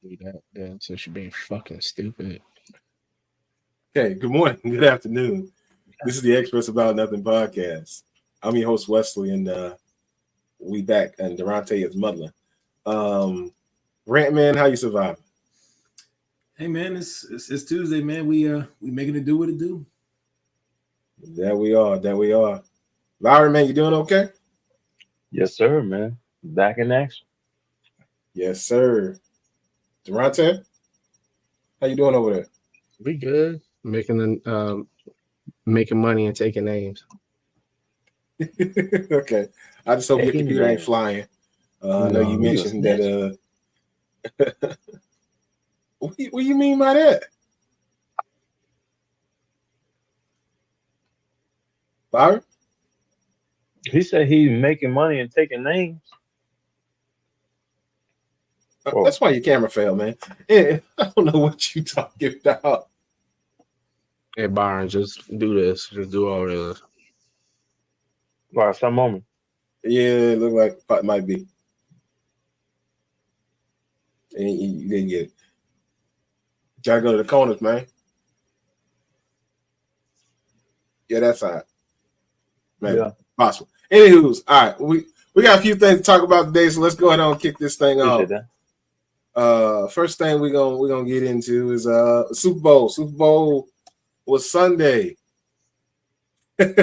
Do that then, so she's being fucking stupid. Okay, good morning, good afternoon. This is the Experts About Nothing podcast. I'm your host, Wesley, and we back, and Durante is muddling. Rant man, how you surviving? Hey man, it's Tuesday, man. We making it do what it do. There we are. Lowry, man, you doing okay? Yes, sir, man. Back in action. Yes, sir. Durante, how you doing over there? We good. Making money and taking names. Okay. I just hope your computer ain't flying. I know you mentioned that. What do you mean by that? Byron? He said he's making money and taking names. That's why your camera failed, man. Yeah, I don't know what you talking about. Hey, Byron, just do this. Just do all this. Wow, some moment. Yeah, it looked like it might be. And you didn't get it. Gotta go to the corners, man. Yeah, that's all right. Maybe. Yeah. Possible. Anywho's, all right. We got a few things to talk about today, so let's go ahead and kick this thing off. First thing we're gonna get into is Super Bowl. Super Bowl was Sunday. The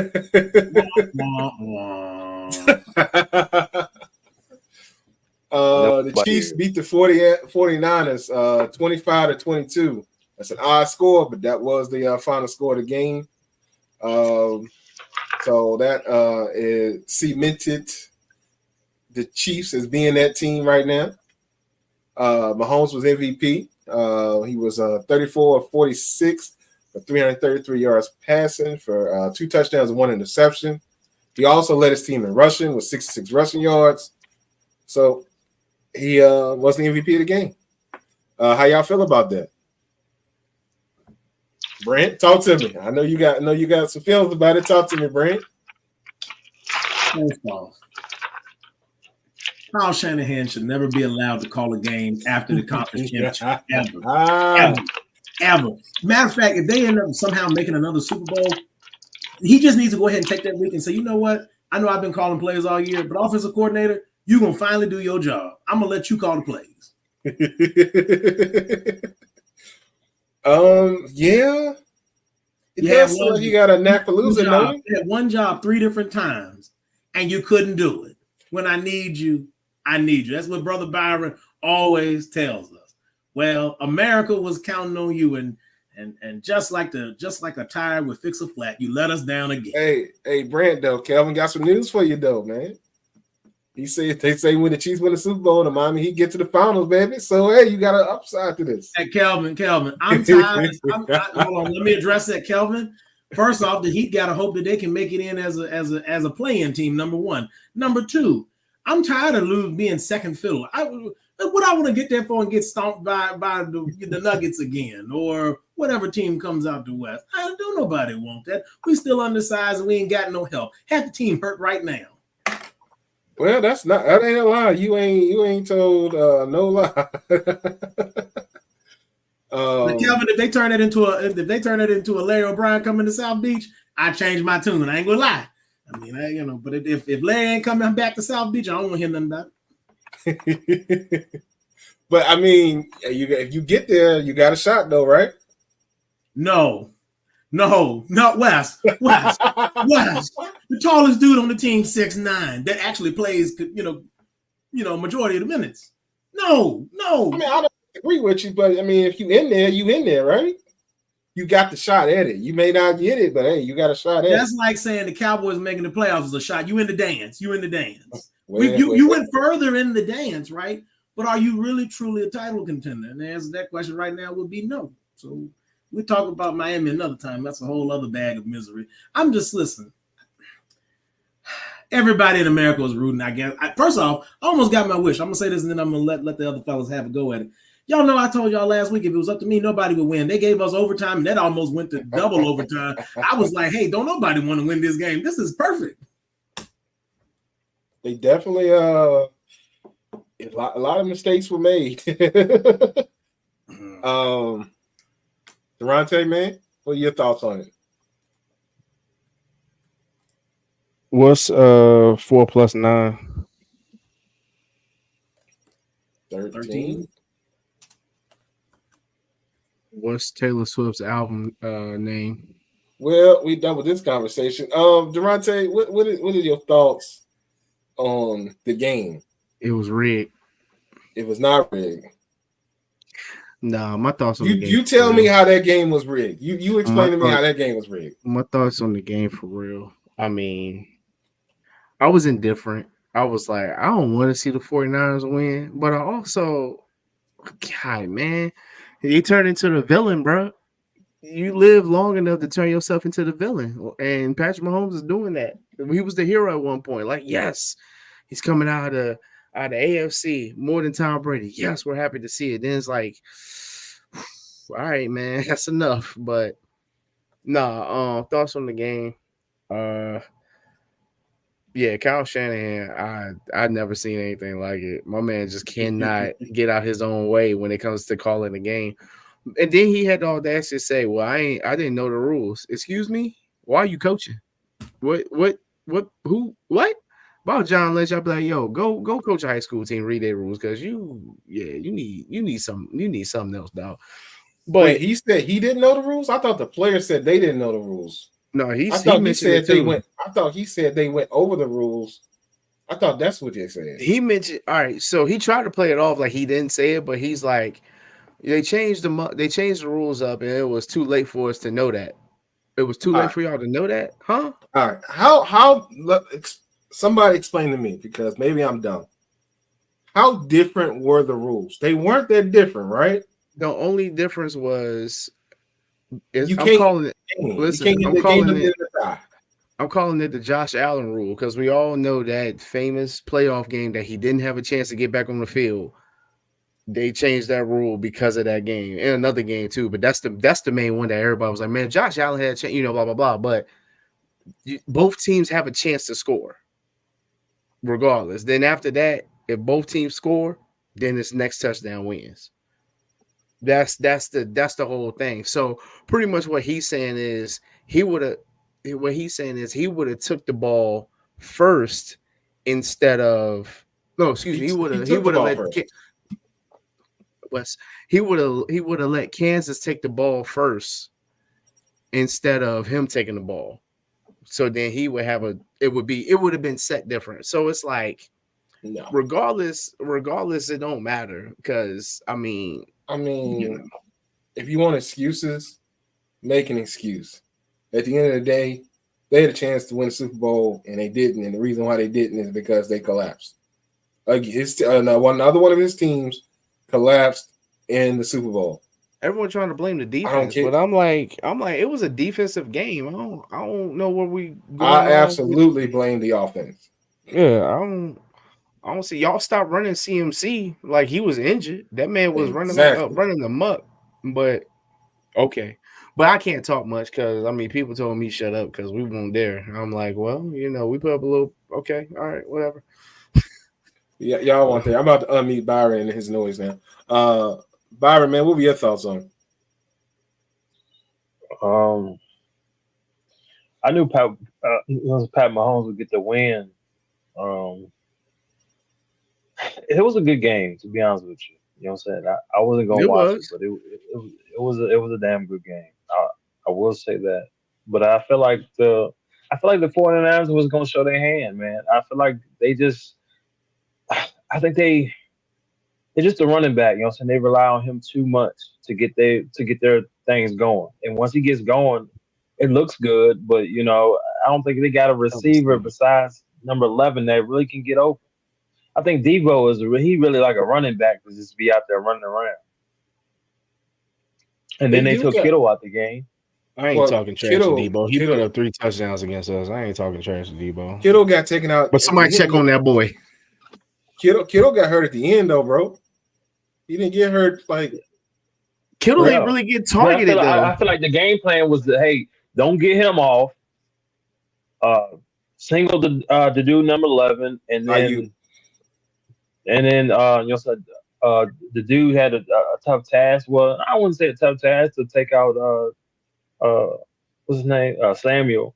Chiefs beat the 49ers 25-22. That's an odd score, but that was the final score of the game. So that is cemented the Chiefs as being that team right now. Mahomes was MVP. He was 34 of 46 for 333 yards passing for 2 touchdowns and 1 interception. He also led his team in rushing with 66 rushing yards. So he was the MVP of the game. How y'all feel about that? Brent, talk to me. I know you got some feelings about it. Talk to me, Brent. First off, Kyle Shanahan should never be allowed to call a game after the conference championship ever. Matter of fact, if they end up somehow making another Super Bowl, he just needs to go ahead and take that week and say, you know what? I know I've been calling plays all year, but offensive coordinator, you're going to finally do your job. I'm going to let you call the plays. Yeah. It does sound like you got a knack for losing, though. You had one job 3 different times, and you couldn't do it. When I need you, I need you. That's what Brother Byron always tells us. Well, America was counting on you, and just like a tire would fix a flat, you let us down again. Hey, Brent, though, Kelvin got some news for you, though, man. They say when the Chiefs win the Super Bowl, the Miami Heat get to the finals, baby. So hey, you got an upside to this. Hey, Kelvin, I'm tired. Hold on, let me address that, Kelvin. First off, the Heat got to hope that they can make it in as a play-in team. Number one. Number two, I'm tired of being second fiddle. What I want to get there for and get stomped by the Nuggets again, or whatever team comes out the West. I don't nobody want that. We still undersized and we ain't got no help. Half the team hurt right now. Well, that ain't a lie. You ain't told no lie. Kelvin, if they turn it into a Larry O'Brien coming to South Beach, I change my tune. I ain't gonna lie. I mean, but if Larry ain't coming back to South Beach, I don't want to hear nothing about it. But I mean, if you get there, you got a shot though, right? No, Wes. The tallest dude on the team, 6'9", that actually plays, majority of the minutes. No. I mean, I don't agree with you, but I mean, if you in there, right? You got the shot at it. You may not get it, but hey, you got a shot at it. That's like saying the Cowboys making the playoffs is a shot. You in the dance. You went further in the dance, right? But are you really truly a title contender? And the answer to that question right now would be no. So we talk about Miami another time. That's a whole other bag of misery. I'm just listening. Everybody in America was rooting, I guess. First off, I almost got my wish. I'm going to say this, and then I'm going to let the other fellas have a go at it. Y'all know I told y'all last week if it was up to me, nobody would win. They gave us overtime, and that almost went to double overtime. I was like, hey, don't nobody want to win this game. This is perfect. They definitely a lot of mistakes were made. Durante, man, what are your thoughts on it? What's 4 plus 9? 13. What's Taylor Swift's album name? Well, we done with this conversation. Durante, what are your thoughts on the game? It was rigged. It was not rigged. Nah, my thoughts on You the game. you tell me how that game was rigged. You explain to me how that game was rigged. My thoughts on the game for real. I mean, I was indifferent. I was like, I don't want to see the 49ers win, but I also, God, man, he turned into the villain, bro. You live long enough to turn yourself into the villain, and Patrick Mahomes is doing that. He was the hero at one point. Like, yes, he's coming out of AFC more than Tom Brady. Yes, we're happy to see it. Then it's like, all right, man, that's enough. But nah, thoughts on the game. Yeah, Kyle Shanahan, I've never seen anything like it. My man just cannot get out his own way when it comes to calling the game. And then he had the audacity to say, "Well, I didn't know the rules." Excuse me? Why are you coaching? What who what? About John Lynch, I'd be like, yo, go coach a high school team, read their rules, because you need something else, dog. But wait, he said he didn't know the rules? I thought the players said they didn't know the rules. No, I thought he said they went over the rules. I thought that's what they said. He mentioned, all right, so he tried to play it off like he didn't say it, but he's like, they changed the rules up, and it was too late for us to know that. It was too late for y'all to know that, huh? All right, how somebody explain to me, because maybe I'm dumb. How different were the rules? They weren't that different, right? The only difference was I'm calling it the Josh Allen rule, because we all know that famous playoff game that he didn't have a chance to get back on the field. They changed that rule because of that game and another game too. But that's the main one that everybody was like, man, Josh Allen had a chance, blah blah blah. But both teams have a chance to score, regardless. Then after that, if both teams score, then it's next touchdown wins. That's the whole thing. So pretty much what he's saying is he would have took the ball first instead of he would have let Kansas take the ball first instead of him taking the ball. So then it would have been set different. So it's like, no, regardless, it don't matter, because I mean, if you want excuses, make an excuse. At the end of the day, they had a chance to win the Super Bowl and they didn't. And the reason why they didn't is because they collapsed. Another one of his teams collapsed in the Super Bowl. Everyone trying to blame the defense, but I'm like, it was a defensive game. I don't know where we. I absolutely blame the offense. Yeah, I don't see y'all stop running CMC like he was injured. That man was running the muck. But okay, but I can't talk much because people told me shut up because we weren't there. I'm like, well, we put up a little. Okay, all right, whatever. Yeah, y'all want that. I'm about to unmute Byron and his noise now. Byron, man, what were your thoughts on? I knew Pat Mahomes would get the win. It was a good game, to be honest with you. You know what I'm saying? I wasn't gonna watch it, but it was a damn good game. I will say that. But I feel like the 49ers was gonna show their hand, man. I feel like I think they're just a running back, you know what I'm saying? They rely on him too much to get their things going. And once he gets going, it looks good, but I don't think they got a receiver besides number 11 that really can get open. I think Debo he really like a running back to just be out there running around. And then they took Kittle out the game. I ain't talking trash to Debo. He put up 3 touchdowns against us. I ain't talking trash to Debo. Kittle got taken out. But somebody check on that boy. Kittle got hurt at the end, though, bro. He didn't get hurt like Kittle didn't really get targeted. I feel like the game plan was hey, don't get him off. Single the dude number 11, and then the dude had a tough task. Well, I wouldn't say a tough task to take out what's his name, Samuel,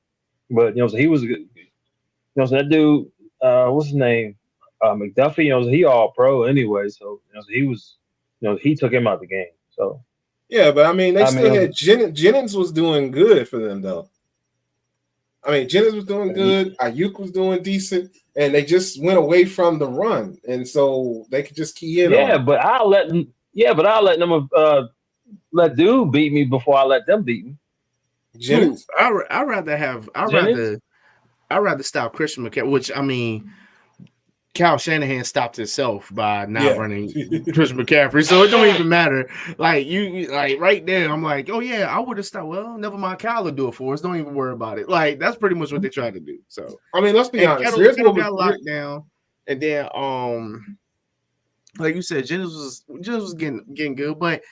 but so he was good. So that dude, what's his name, McDuffie. So he all pro anyway. So so he was, he took him out the game. So Yeah, but I mean, they still mean, had Jennings was doing good for them though. I mean, Jennings was doing good. Ayuk was doing decent, and they just went away from the run, and so they could just key in on yeah, it. but I'll let them. Yeah, but I'll let them let dude beat me before I let them beat me. Jennings. I'd rather stop Christian McCaffrey, which I mean, Kyle Shanahan stopped himself by not running Christian McCaffrey, so it don't even matter. Like you, like right there, I'm like, oh yeah, I would have stopped. Well, never mind, Kyle will do it for us. Don't even worry about it. Like that's pretty much what they tried to do. So I mean, let's be honest. Kittle got locked down, and then like you said, Jennings was getting good, but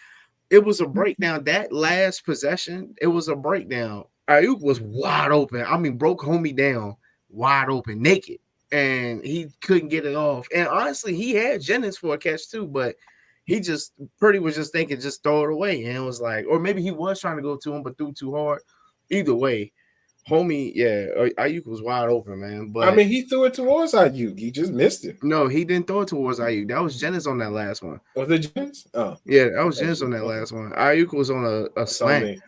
it was a breakdown. That last possession, it was a breakdown. Ayuk was wide open. I mean, broke homie down wide open, naked. And he couldn't get it off. And honestly, he had Jennings for a catch too, but he just was just thinking, just throw it away. And it was like, or maybe he was trying to go to him, but threw too hard. Either way, homie, yeah, Ayuk was wide open, man. But I mean, he threw it towards Ayuk. He just missed it. No, he didn't throw it towards Ayuk. That was Jennings on that last one. Was it Jennings? Oh, yeah, that was Jennings on that last one. Ayuk was on a slant.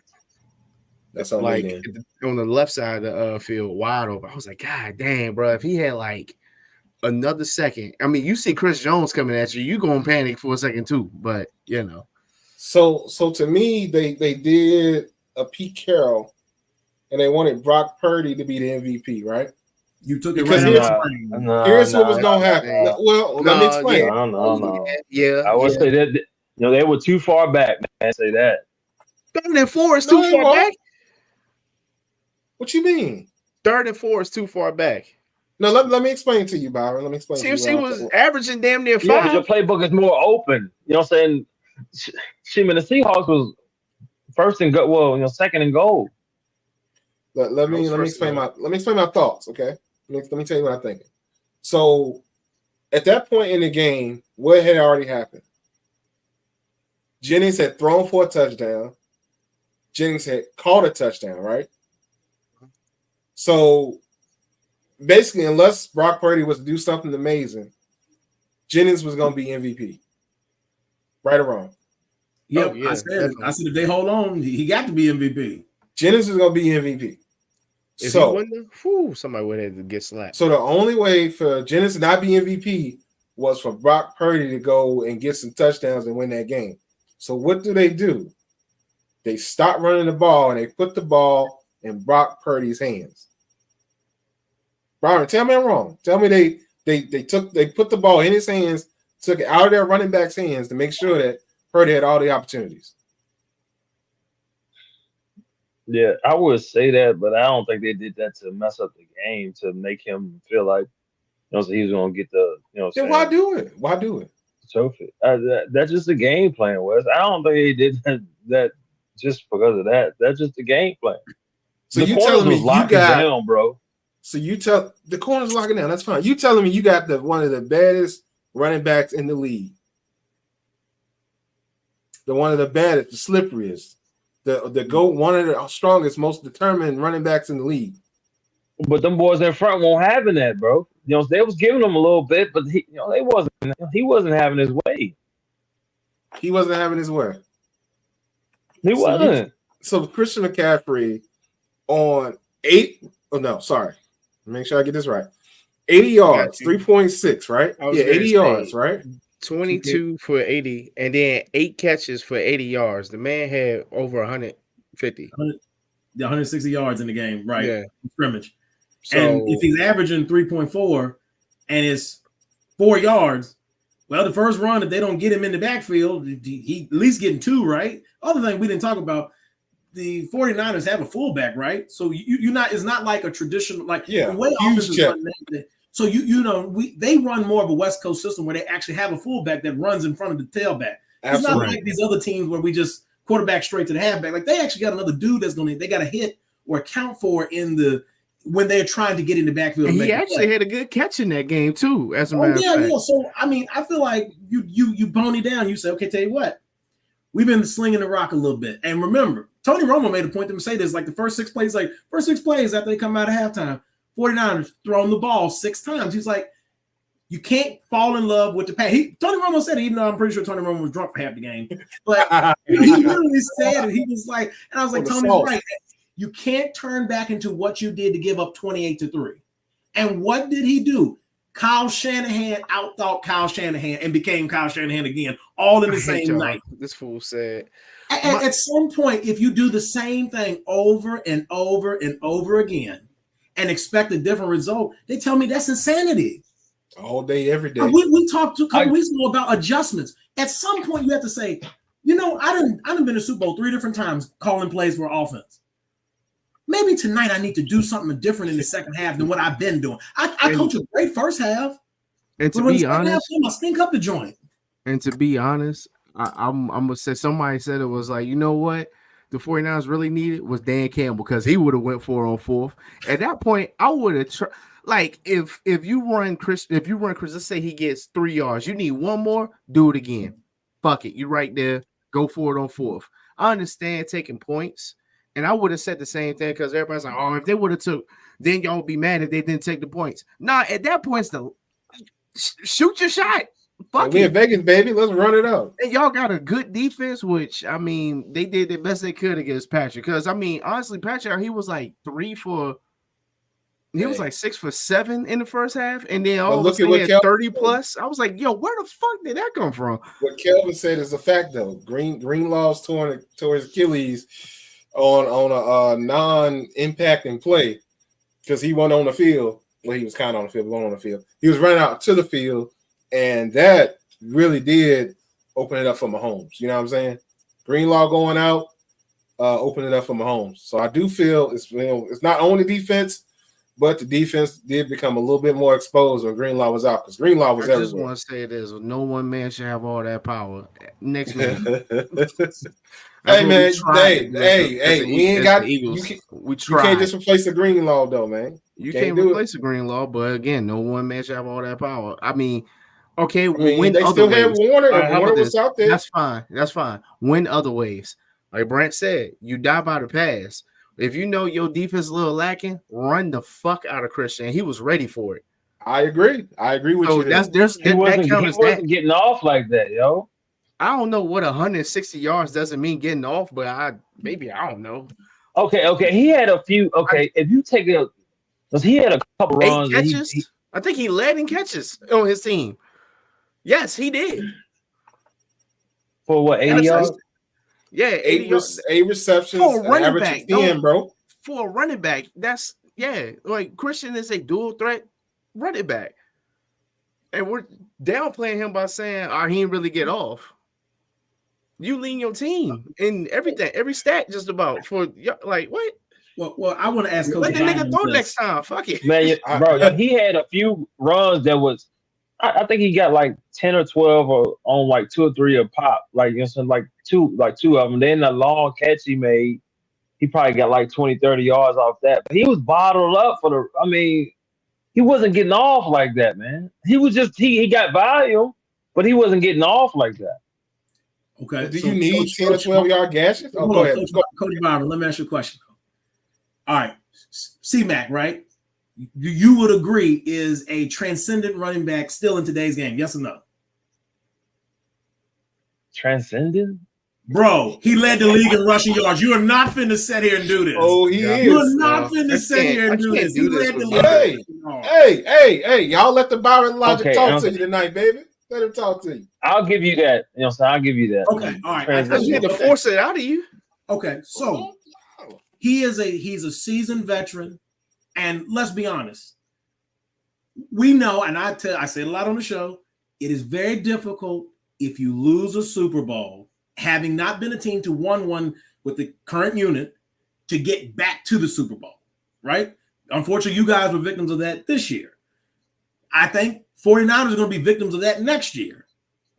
That's on like me, on the left side of the field, wide open. I was like, God damn, bro! If he had like another second, I mean, you see Chris Jones coming at you, you gonna panic for a second too. But So to me, they did a Pete Carroll, and they wanted Brock Purdy to be the MVP, right? You took it because right. Here's what was gonna happen. Let me explain. No. Yeah, I would say that they were too far back. Man, say that. 3rd and 4 is too far back. What you mean? 3rd and 4 is too far back. No, let me explain to you, Byron. Let me explain. CMC was averaging damn near 5. Yeah, but your playbook is more open. You know what I'm saying? The Seahawks was first and go. Well, second and goal. Let me explain my thoughts. Okay, let me tell you what I'm thinking. So, at that point in the game, what had already happened? Jennings had thrown for a touchdown. Jennings had caught a touchdown, right? So, basically, unless Brock Purdy was to do something amazing, Jennings was going to be MVP. Right or wrong? Yep, I said if they hold on, he got to be MVP. Jennings was going to be MVP. If he wouldn't, somebody would have to get slapped. So the only way for Jennings to not be MVP was for Brock Purdy to go and get some touchdowns and win that game. So what do? They stop running the ball and they put the ball in Brock Purdy's hands. Byron, tell me I'm wrong. Tell me they put the ball in his hands, took it out of their running back's hands to make sure that Purdy had all the opportunities. Yeah, I would say that, but I don't think they did that to mess up the game, to make him feel like so he was going to get the Then why do it? Why do it? Trophy. That's just the game plan, Wes. I don't think they did that just because of that. That's just the game plan. So the you telling me you got down, bro? So you tell the corner's locking down. That's fine. You telling me you got one of the baddest running backs in the league, one of the baddest, the slipperiest, one of the strongest, most determined running backs in the league. But them boys in front won't having that, bro. They was giving him a little bit, but he wasn't having his way. He wasn't having his way. He wasn't. So Christian McCaffrey on 8. Oh no, sorry. Make sure I get this right. 80 yards, 3.6, right? Yeah, 80 yards, right? 22 for 80, and then 8 catches for 80 yards. The man had over 150. 160 yards in the game, right? Yeah. Scrimmage. So, and if he's averaging 3.4 and it's 4 yards, well, the first run, if they don't get him in the backfield, he at least getting 2, right? Other thing we didn't talk about, the 49ers have a fullback, right? So it's not like a traditional, the way offenses run. So they run more of a West Coast system where they actually have a fullback that runs in front of the tailback. Absolutely. It's not like these other teams where we just quarterback straight to the halfback. Like they actually got another dude they got to hit or account for in the when they're trying to get in the backfield. And and he make a actually play. had a good catch in that game too. As a Oh matter of yeah, fact, yeah. So I mean, I feel like you pony down. You say, okay, tell you what, we've been slinging the rock a little bit. And remember, Tony Romo made a point to say this, like the first six plays after they come out of halftime, 49ers throwing the ball 6 times. He's like, you can't fall in love with the pass. Tony Romo said it, even though I'm pretty sure Tony Romo was drunk for half the game. But he literally said it. He was like, and I was like, Tony's right. You can't turn back into what you did to give up 28-3. And what did he do? Kyle Shanahan outthought Kyle Shanahan and became Kyle Shanahan again, all in the same night. This fool said. At some point, if you do the same thing over and over and over again and expect a different result, they tell me that's insanity. All day, every day. We talked a couple weeks ago about adjustments. At some point, you have to say, I done been to Super Bowl 3 different times calling plays for offense. Maybe tonight I need to do something different in the second half than what I've been doing. I coach a great first half. And to be honest, I stink up the joint. And to be honest, I'm gonna say somebody said it was like, you know what, the 49ers really needed was Dan Campbell, because he would have went 4 on 4th. At that point, I would have like if you run Chris, let's say he gets 3 yards, you need one more, do it again. Fuck it, you right there, go for it on 4th. I understand taking points. And I would have said the same thing, because everybody's like, oh, if they would have took, then y'all would be mad if they didn't take the points. Nah, at that point, shoot your shot. Fuck we in Vegas, baby. Let's run it up. And y'all got a good defense, which, I mean, they did the best they could against Patrick. Because, I mean, honestly, Patrick, he was like 6 for 7 in the first half. And then all of a sudden he had 30 plus. I was like, yo, where the fuck did that come from? What Kelvin said is a fact, though. Greenlaw's torn his Achilles on a non-impacting play, because he wasn't on the field. Well, he was kind of on the field, wasn't on the field. He was running out to the field, and that really did open it up for Mahomes. You know what I'm saying? Greenlaw going out, opening it up for Mahomes. So I do feel it's not only defense, but the defense did become a little bit more exposed when Greenlaw was out, because Greenlaw was everywhere. I just want to say this: no one man should have all that power. Next man. Hey man, hey, we ain't got Eagles. We tried. You can't just replace the Greenlaw though, man. You can't replace the Greenlaw, but again, no one man should have all that power. I mean, okay, when they still had Warner, and Warner was out there. That's fine. Win other ways. Like Brent said, you die by the pass. If you know your defense is a little lacking, run the fuck out of Christian. He was ready for it. I agree with you. He wasn't getting off like that, yo. I don't know what 160 yards doesn't mean getting off, but I don't know. Okay. He had a few. Okay, if you take it, because he had a couple runs. Catches. I think he led in catches on his team. Yes, he did. For what, 80 yards? Yeah, 8 receptions. For a running back, 10, bro. For a running back, that's like Christian is a dual threat running back, and we're downplaying him by saying, he didn't really get off. You lean your team in everything, every stat, just about for like what? Well, I want to ask Coach. Let the nigga throw next time. Fuck it, man, bro. He had a few runs that was. I think he got like 10 or 12 on like 2 or 3 a pop, like like two of them. Then the long catch he made, he probably got like 20, 30 yards off that. But he was bottled up he wasn't getting off like that, man. He was just he got volume, but he wasn't getting off like that. Okay. Do you need 10 or 12 yard gashes? Oh, go ahead. Coach Byron, let me ask you a question. All right. C-Mac, right? You would agree is a transcendent running back still in today's game? Yes or no? Transcendent? Bro, he led the league in rushing yards. You are not finna sit here and do this. Oh, he is. You are not finna sit here and do this. He led the league. Hey, y'all let the Byron logic talk to you tonight, baby. Let him talk to you. I'll give you that. You know, so I'll give you that. Okay, all right. I need to force it out of you. Okay, so he's a seasoned veteran, and let's be honest. We know, and I say it a lot on the show, it is very difficult if you lose a Super Bowl, having not been a team to won one with the current unit, to get back to the Super Bowl, right? Unfortunately, you guys were victims of that this year. I think 49ers are going to be victims of that next year.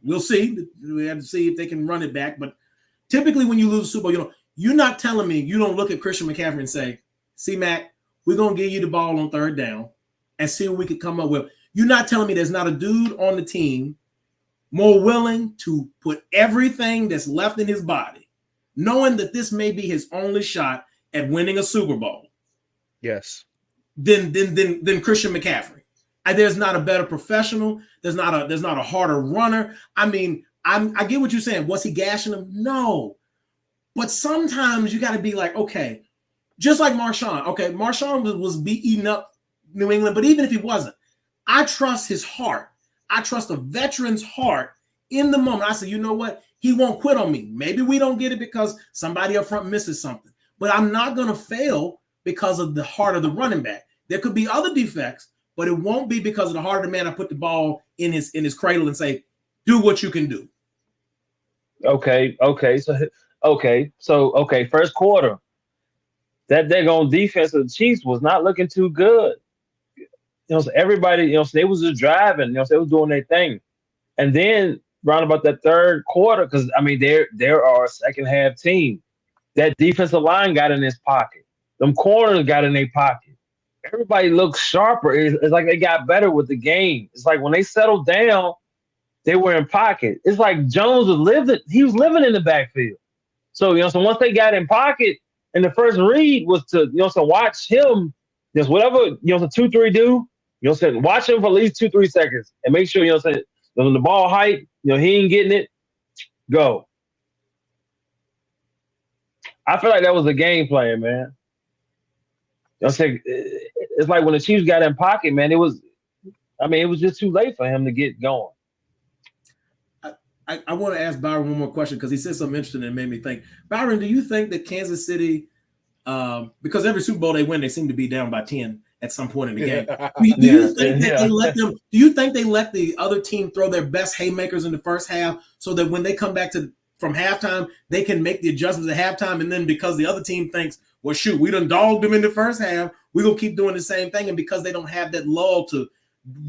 We'll see. We have to see if they can run it back. But typically when you lose a Super Bowl, you're not telling me you don't look at Christian McCaffrey and say, C-Mac, we're going to give you the ball on third down and see what we could come up with. You're not telling me there's not a dude on the team more willing to put everything that's left in his body, knowing that this may be his only shot at winning a Super Bowl. Yes. Than Christian McCaffrey. There's not a better professional. There's not a harder runner. I mean, I get what you're saying. Was he gashing him? No. But sometimes you got to be like, okay, just like Marshawn. Okay, Marshawn was eating up New England, but even if he wasn't, I trust his heart. I trust a veteran's heart in the moment. I say, you know what? He won't quit on me. Maybe we don't get it because somebody up front misses something, but I'm not going to fail because of the heart of the running back. There could be other defects, but it won't be because of the heart of the man I put the ball in his cradle and say, do what you can do. Okay. So first quarter, that daggone defense of the Chiefs was not looking too good. So everybody, so they was just driving, so they was doing their thing. And then round about that third quarter, because I mean, there are a second half team. That defensive line got in his pocket. Them corners got in their pocket. Everybody looks sharper. It's like they got better with the game. It's like when they settled down, they were in pocket. It's like Jones was living in the backfield. So, so once they got in pocket, and the first read was to, so watch him, just whatever, the 2-3 do, watch him for at least 2-3 seconds and make sure, when the ball height, he ain't getting it, go. I feel like that was a game plan, man. It's like when the Chiefs got in pocket, man, it was just too late for him to get going. I want to ask Byron one more question because he said something interesting that made me think. Byron, do you think that Kansas City, because every Super Bowl they win, they seem to be down by 10 at some point in the game. Do you think that they let them? Do you think they let the other team throw their best haymakers in the first half so that when they come back from halftime, they can make the adjustments at halftime, and then because the other team thinks, well, shoot, we done dogged them in the first half, we're going to keep doing the same thing, and because they don't have that lull to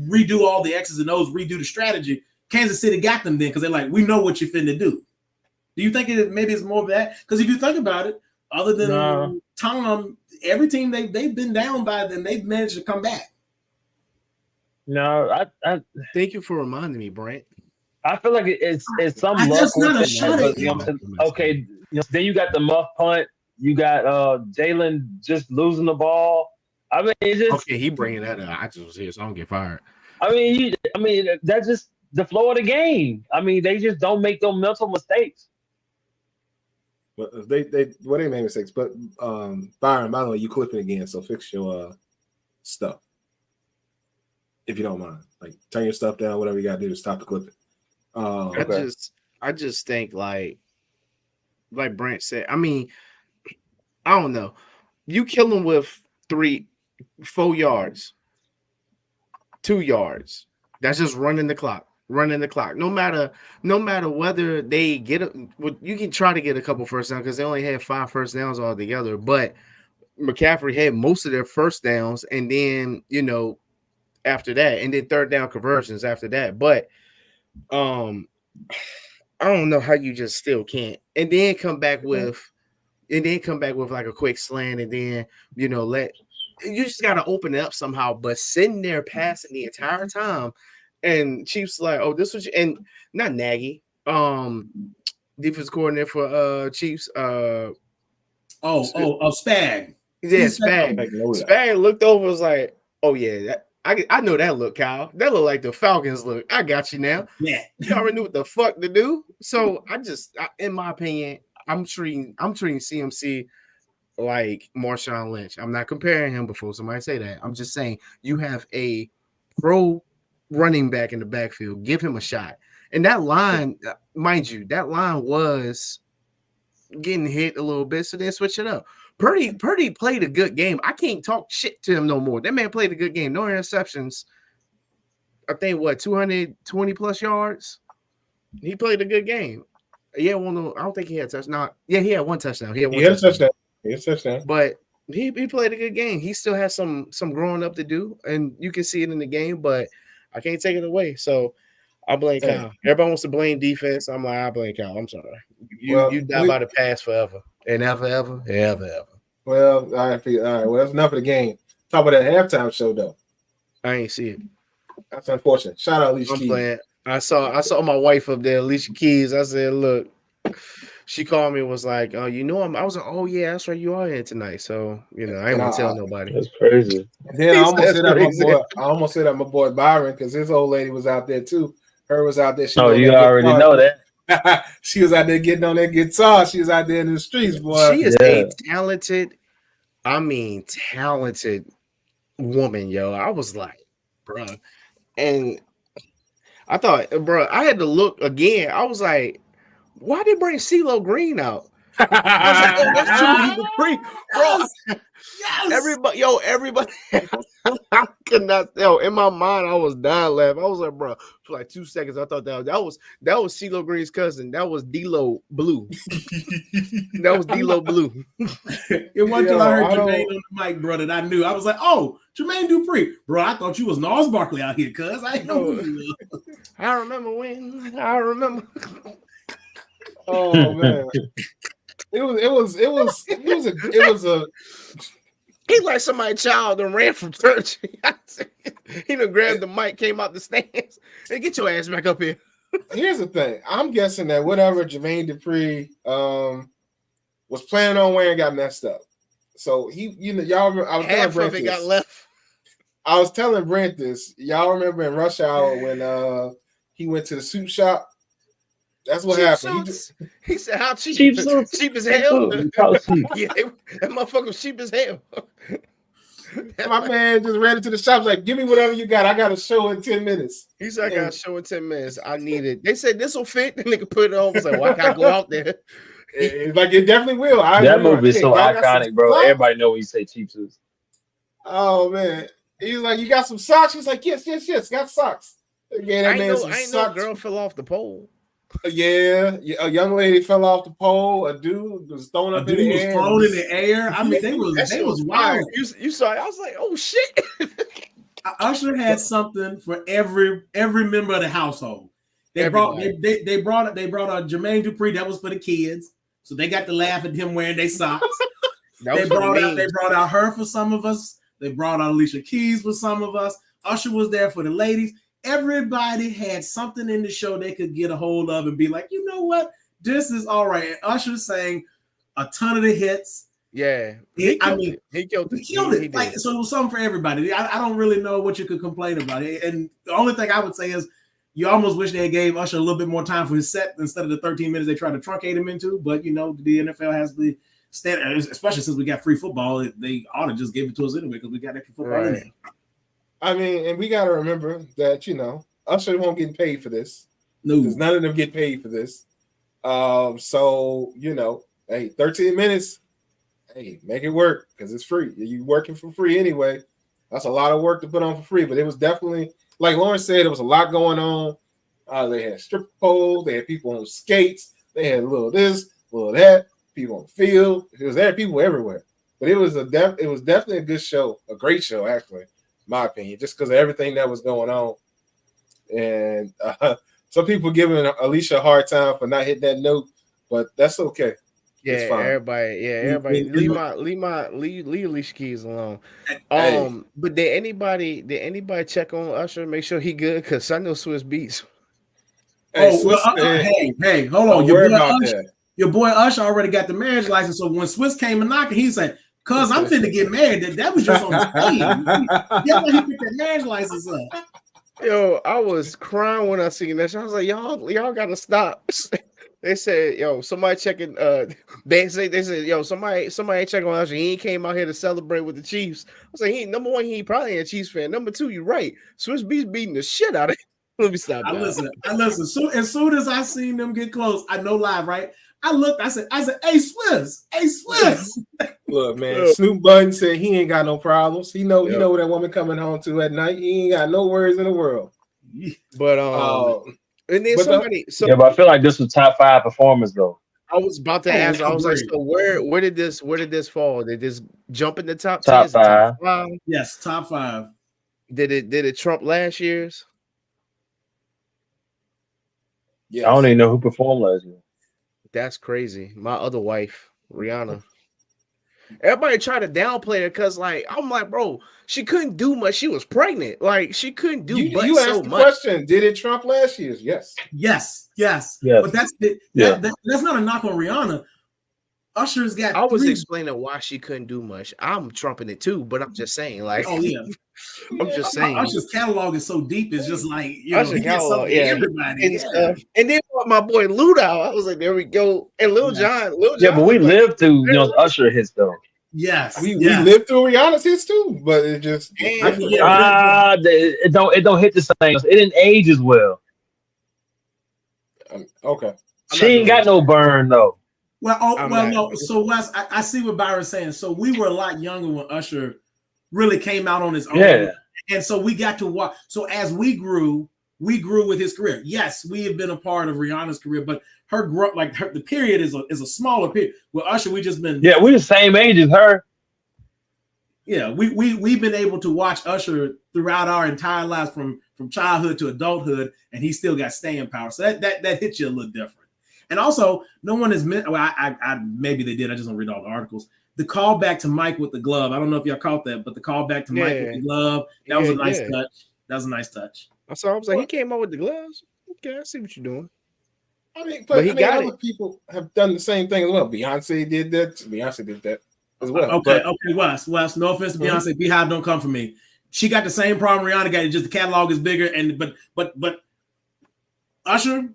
redo all the X's and O's, redo the strategy, Kansas City got them then because they're like, we know what you're finna do. Do you think maybe it's more of that? Because if you think about it, other than Tom, every team they've been down by, then they've managed to come back. No, I thank you for reminding me, Brent. I feel like it's some luck. That's not a shot at you. Okay, then you got the muff punt. You got Jalen just losing the ball. I mean, it's just okay. He bringing that up. I just was here, so I don't get fired. I mean, that's just the flow of the game. I mean, they just don't make those mental mistakes. But they made mistakes. But Byron, by the way, you clipping again, so fix your stuff if you don't mind. Like turn your stuff down, whatever you gotta do to stop the clipping. Okay. I just think like Brent said. I mean, I don't know. You kill him with 4 yards, 2 yards. That's just running the clock. No matter whether they get you can try to get a couple first downs because they only had 5 first downs altogether. But McCaffrey had most of their first downs, and then after that, and then third down conversions after that. But I don't know how you just still can't, and then come back with like a quick slant, and then you just got to open it up somehow. But sitting there passing the entire time, and Chiefs like, oh, this was, and not Nagy, defense coordinator for Chiefs, Spag. Yeah, Spag looked over, was like, oh yeah, I know that look, Kyle. That look like the Falcons look. I got you now. Yeah, you already knew what the fuck to do. So in my opinion, I'm treating CMC like Marshawn Lynch. I'm not comparing him before somebody say that. I'm just saying you have a pro running back in the backfield. Give him a shot. And that line, mind you, that line was getting hit a little bit, so then switch it up. Purdy played a good game. I can't talk shit to him no more. That man played a good game. No interceptions. I think 220 plus yards. He played a good game. Yeah, I don't think he had a touchdown. Yeah, he had one touchdown. He had a touchdown. But he played a good game. He still has some growing up to do, and you can see it in the game, but I can't take it away. So I blame Kyle. Everybody wants to blame defense. I'm like, I blame Kyle. I'm sorry. You die by the pass forever. And ever. Well, all right. Well, that's enough of the game. Talk about that halftime show though. I ain't see it. That's unfortunate. Shout out Alicia I'm Keys. playing. I saw my wife up there, Alicia Keys. I said, look. She called me and was like, "Oh, you know I was like, oh yeah, that's right, you are here tonight." So I ain't gonna tell nobody. That's crazy. Then I almost said that crazy. my boy Byron, because his old lady was out there too. Her was out there. She you already know that. She was out there getting on that guitar. She was out there in the streets, boy. She is a talented, talented woman, yo. I was like, bro, and I thought, bro, I had to look again. I was like, why did they bring CeeLo Green out? I was like, oh, that's Jermaine Dupri, bro. Yes. Everybody. I could not. In my mind, I was dying laughing. I was like, bro, for like 2 seconds, I thought that was CeeLo Green's cousin. That was D-Lo Blue. That was D-Lo Blue. It wasn't until I heard Jermaine on the mic, bro, that I knew. I was like, oh, Jermaine Dupri, bro. I thought you was Gnarls Barkley out here, cuz I know who you was. I remember when. I remember. Oh man. It was a he like somebody's child and ran from church. He done grabbed the mic, came out the stands. Hey, get your ass back up here. Here's the thing. I'm guessing that whatever Jermaine Dupri was planning on wearing got messed up. So y'all remember, I was half of it got left. I was telling Brent this. Y'all remember in Rush Hour when he went to the suit shop? That's what happened. He said, "How cheap? Cheap as hell." Yeah, that motherfucker was cheap as hell. My man just ran into the shop like, "Give me whatever you got. I got a show in 10 minutes." He said, "I got a show in 10 minutes. I need it." They said this will fit. The nigga put it on. I was like, "Why can't I go out there?" It's like it definitely will. That movie is so iconic, bro. Everybody know when you say cheap suits. Oh man, he's like, "You got some socks?" He's like, "Yes, got socks." Again, I ain't know a girl fell off the pole. Yeah, a young lady fell off the pole. A dude was thrown up in the air. Thrown in the air. I mean, they was wild. You saw it. I was like, oh shit. Usher had something for every member of the household. They brought a Jermaine Dupri. That was for the kids, so they got to laugh at him wearing their socks. They brought out her for some of us. They brought out Alicia Keys for some of us. Usher was there for the ladies. Everybody had something in the show they could get a hold of and be like, you know what? This is all right. And Usher sang a ton of the hits. Yeah. He killed it. Like, so it was something for everybody. I don't really know what you could complain about. And the only thing I would say is you almost wish they gave Usher a little bit more time for his set instead of the 13 minutes they tried to truncate him into. But, the NFL has the standard, especially since we got free football, they ought to just give it to us anyway because we got extra football in there. I mean, and we got to remember that, Usher won't get paid for this. No. Because none of them get paid for this. So, hey, 13 minutes, hey, make it work because it's free. You're working for free anyway. That's a lot of work to put on for free. But it was definitely, like Lauren said, there was a lot going on. They had strip poles. They had people on skates. They had a little this, a little that, people on the field. There were people everywhere. But it was definitely a good show, a great show, actually. My opinion, just because of everything that was going on. And some people giving Alicia a hard time for not hitting that note, but that's okay. Yeah, everybody. Leave Alicia Keys alone. But did anybody check on Usher, make sure he good? Because I know Swiss Beats. Hey, hold on. Your boy Usher already got the marriage license. So when Swiss came and knocking, he said, "Cuz I'm finna get married." That was just on the stage. Yeah, he picked that marriage license up. Yo, I was crying when I seen that. I was like, y'all gotta stop. They said, yo, somebody checking. They said, yo, somebody check on Usher. He ain't came out here to celebrate with the Chiefs. I was like, number one, he probably ain't a Chiefs fan. Number two, you're right. Swiss Beats beating the shit out of him. Let me stop. I listen. As soon as I seen them get close, I know live, right? I looked. I said, "Hey, Swiss. Look, man. Snoop Button said he ain't got no problems. He know where that woman coming home to at night. He ain't got no worries in the world. But and then but I feel like this was top 5 performers though. I was about to ask. I was like, so where did this fall? Did this jump in the top 10? Top 5? Yes, top 5. Did it trump last year's? Yes. I don't even know who performed last year. That's crazy. My other wife, Rihanna. Everybody tried to downplay her because, like, I'm like, bro, she couldn't do much. She was pregnant. Like, she couldn't do You so asked the much. question, did it trump last year's? Yes. Yes. Yes. But that's not a knock on Rihanna. Usher's got I was 3. explaining why she couldn't do much. I'm trumping it too, but I'm just saying, like, Oh yeah. I'm just saying. Usher's catalog is so deep. It's just like, you know, Usher he gets catalog, something to everybody. and stuff. And then my boy Luda, I was like, there we go. And Lil Jon. Yeah, but we lived through, you know, Usher hits though. Yes. We lived through Rihanna's hits too, but it just it don't hit the same. It didn't age as well. Okay. She ain't got no burn though. No. So Wes, I see what Byron's saying. So we were a lot younger when Usher really came out on his own. Yeah. And so we got to watch. So as we grew with his career. Yes, we have been a part of Rihanna's career, but her growth, like the period is a smaller period. With Usher, we just been we the same age as her. Yeah, we've been able to watch Usher throughout our entire lives from childhood to adulthood, and he still got staying power. So that hits you a little different. And also, no one has meant. Well, I maybe they did. I just don't read all the articles. The call back to Mike with the glove. I don't know if y'all caught that, but the call back to Mike with the glove. That was a nice touch. That was a nice touch. I was like, he came out with the gloves. Okay, I see what you're doing. I mean, other people have done the same thing as well. Beyonce did that. Beyonce did that as well. Okay, Wes. No offense to Beyonce. Beehive don't come for me. She got the same problem Rihanna got. Just the catalog is bigger, and but Usher.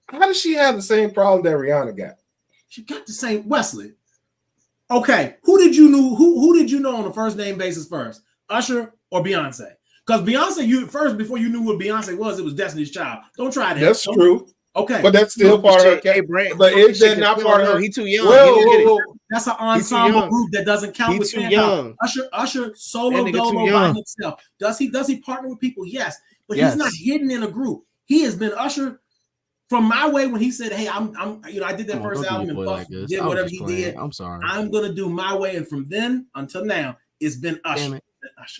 How does she have the same problem that Rihanna got? She got the same Wesley. Okay, who did you know on a first name basis first, Usher or Beyonce? Because Beyonce, before you knew what Beyonce was, it was Destiny's Child. Don't try that. That's true. Okay, but that's still part of her. But is that not part of her? He's too young. Whoa. That's an ensemble group that doesn't count with too young. Usher solo dolo by himself. Does he partner with people? Yes, but he's not hidden in a group. He has been Usher from my way when he said, "Hey, I'm I did that first album and Puff did whatever he did. I'm sorry. I'm gonna do my way." And from then until now, it's been Usher.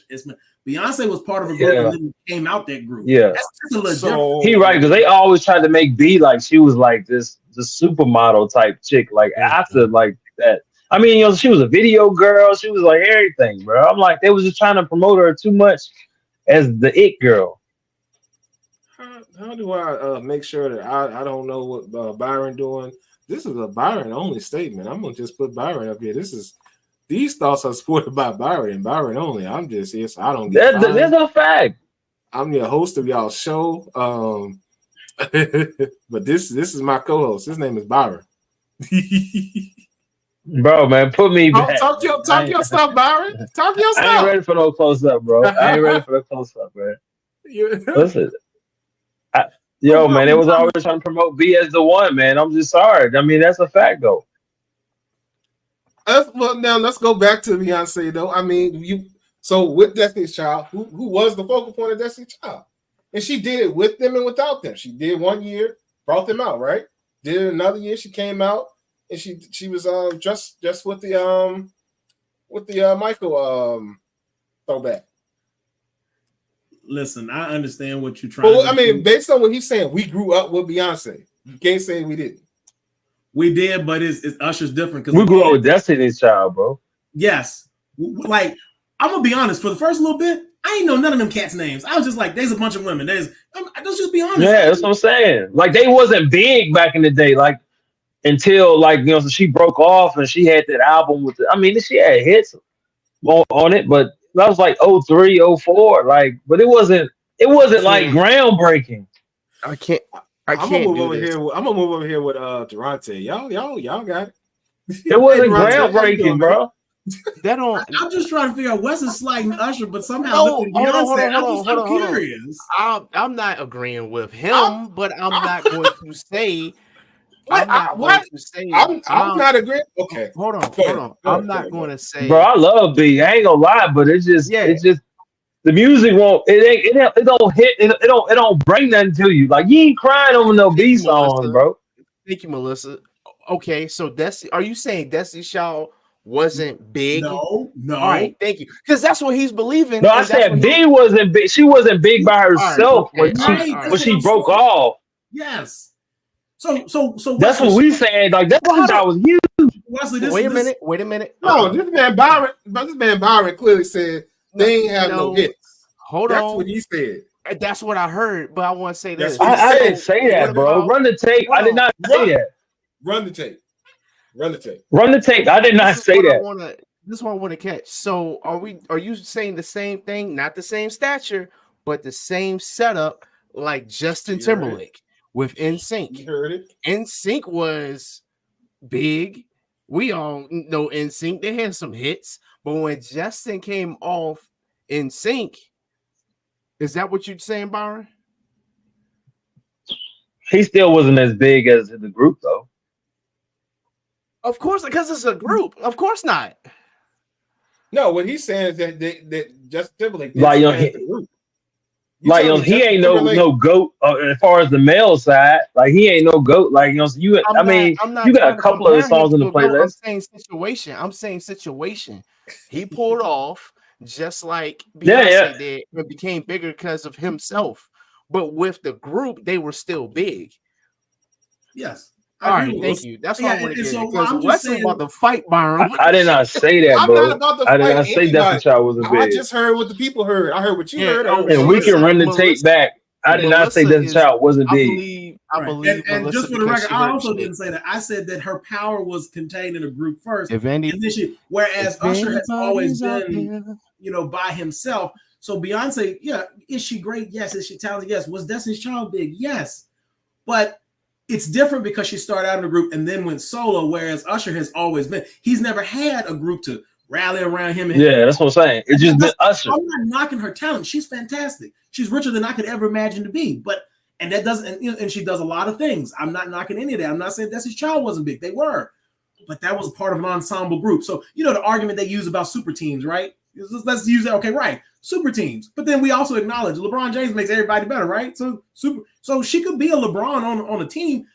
It's been Beyonce was part of a group and then came out that group. Yeah, that's a little different. He right, because they always tried to make B like she was like this supermodel type chick. Like after like that, I mean, she was a video girl. She was like everything, bro. I'm like, they was just trying to promote her too much as the it girl. How do I make sure that I don't know what Byron doing? This is a Byron only statement. I'm gonna just put Byron up here. These thoughts are supported by Byron and Byron only. I'm just here, so I don't get. That's a fact. I'm the host of y'all's show, but this is my co-host. His name is Byron. Bro, man, put me back. Talk your stuff, Byron. Talk your stuff. I ain't ready for no close up, bro. I ain't ready for no close up, man. Listen. Man, it was always trying to promote B as the one, man. I'm just sorry. I mean, that's a fact, though. Well, now let's go back to Beyonce, though. I mean, so with Destiny's Child, who was the focal point of Destiny's Child? And she did it with them and without them. She did 1 year, brought them out, right? Did it another year, she came out, and she was just with the Michael throwback. Listen, I understand what you're trying. Well, I mean, based on what he's saying, we grew up with Beyonce. You can't say we didn't. We did, but it's Usher's different because we grew up with Destiny's Child, bro. Yes, like I'm gonna be honest. For the first little bit, I ain't know none of them cats' names. I was just like, "There's a bunch of women." Let's just be honest. Yeah, that's what I'm saying. Like they wasn't big back in the day, like until so she broke off and she had that album with. She had hits on it, but that was like 03, 04, like, but it wasn't like groundbreaking. I'm gonna move over here with Durante. Y'all got it. It wasn't groundbreaking, bro. I'm just trying to figure out Wes is sliding Usher, but somehow I'm curious. I'm not agreeing with him, but I'm not going to say. I'm not agreeing. Okay, hold on. I'm not going to say, bro. I love B. I ain't gonna lie, but it's just the music won't. It don't hit. It don't bring nothing to you. Like you ain't crying over no B songs, bro. Thank you, Melissa. Okay, so are you saying Destiny's Child wasn't big? No. All right, thank you, because that's what he's believing. No, I said B wasn't big. She wasn't big by herself when she broke off. Yes. So That's what we saying. Like Destiny's Child was huge. Wesley, Wait a minute. No, this man Byron clearly said they ain't have no hits. Hold That's on. what he said. That's what I heard, but I want to say this. I didn't say that, bro. Run the tape. I did not say that. Run the tape. Run the tape. I did not say that. This is what I want to catch. So are you saying the same thing? Not the same stature, but the same setup like Justin Timberlake with NSYNC. You heard it. NSYNC was big. We all know NSYNC. They had some hits, but when Justin came off NSYNC, is that what you're saying, Byron? He still wasn't as big as the group, though. Of course, because it's a group. Of course not. No, what he's saying is that Justin Timberlake like the group. Like he ain't no goat as far as the male side. Like he ain't no goat. Like you got a couple of songs in the playlist. I'm saying situation. He pulled off just like Beyonce did and became bigger because of himself. But with the group, they were still big. Yes. All right, thank you. That's what I want to get. Because Wesley about to fight Byron. I did not say that, bro. I'm not about to fight. I did not say Destiny's Child wasn't big. I just heard what the people heard. I heard what you heard. And we can run the tape back. I did not say Destiny's Child wasn't big. I believe. And just for the record, I also didn't say that. I said that her power was contained in a group first. Whereas Usher has always been, by himself. So Beyonce, is she great? Yes. Is she talented? Yes. Was Destiny's Child big? Yes. But it's different because she started out in a group and then went solo, whereas Usher has always been. He's never had a group to rally around him. That's what I'm saying. It's just been Usher. I'm not knocking her talent. She's fantastic. She's richer than I could ever imagine to be. And she does a lot of things. I'm not knocking any of that. I'm not saying Destiny's Child wasn't big. They were. But that was part of an ensemble group. So, the argument they use about super teams, right? Let's use that. Okay, right. Super teams. But then we also acknowledge LeBron James makes everybody better, right? So she could be a LeBron on a team.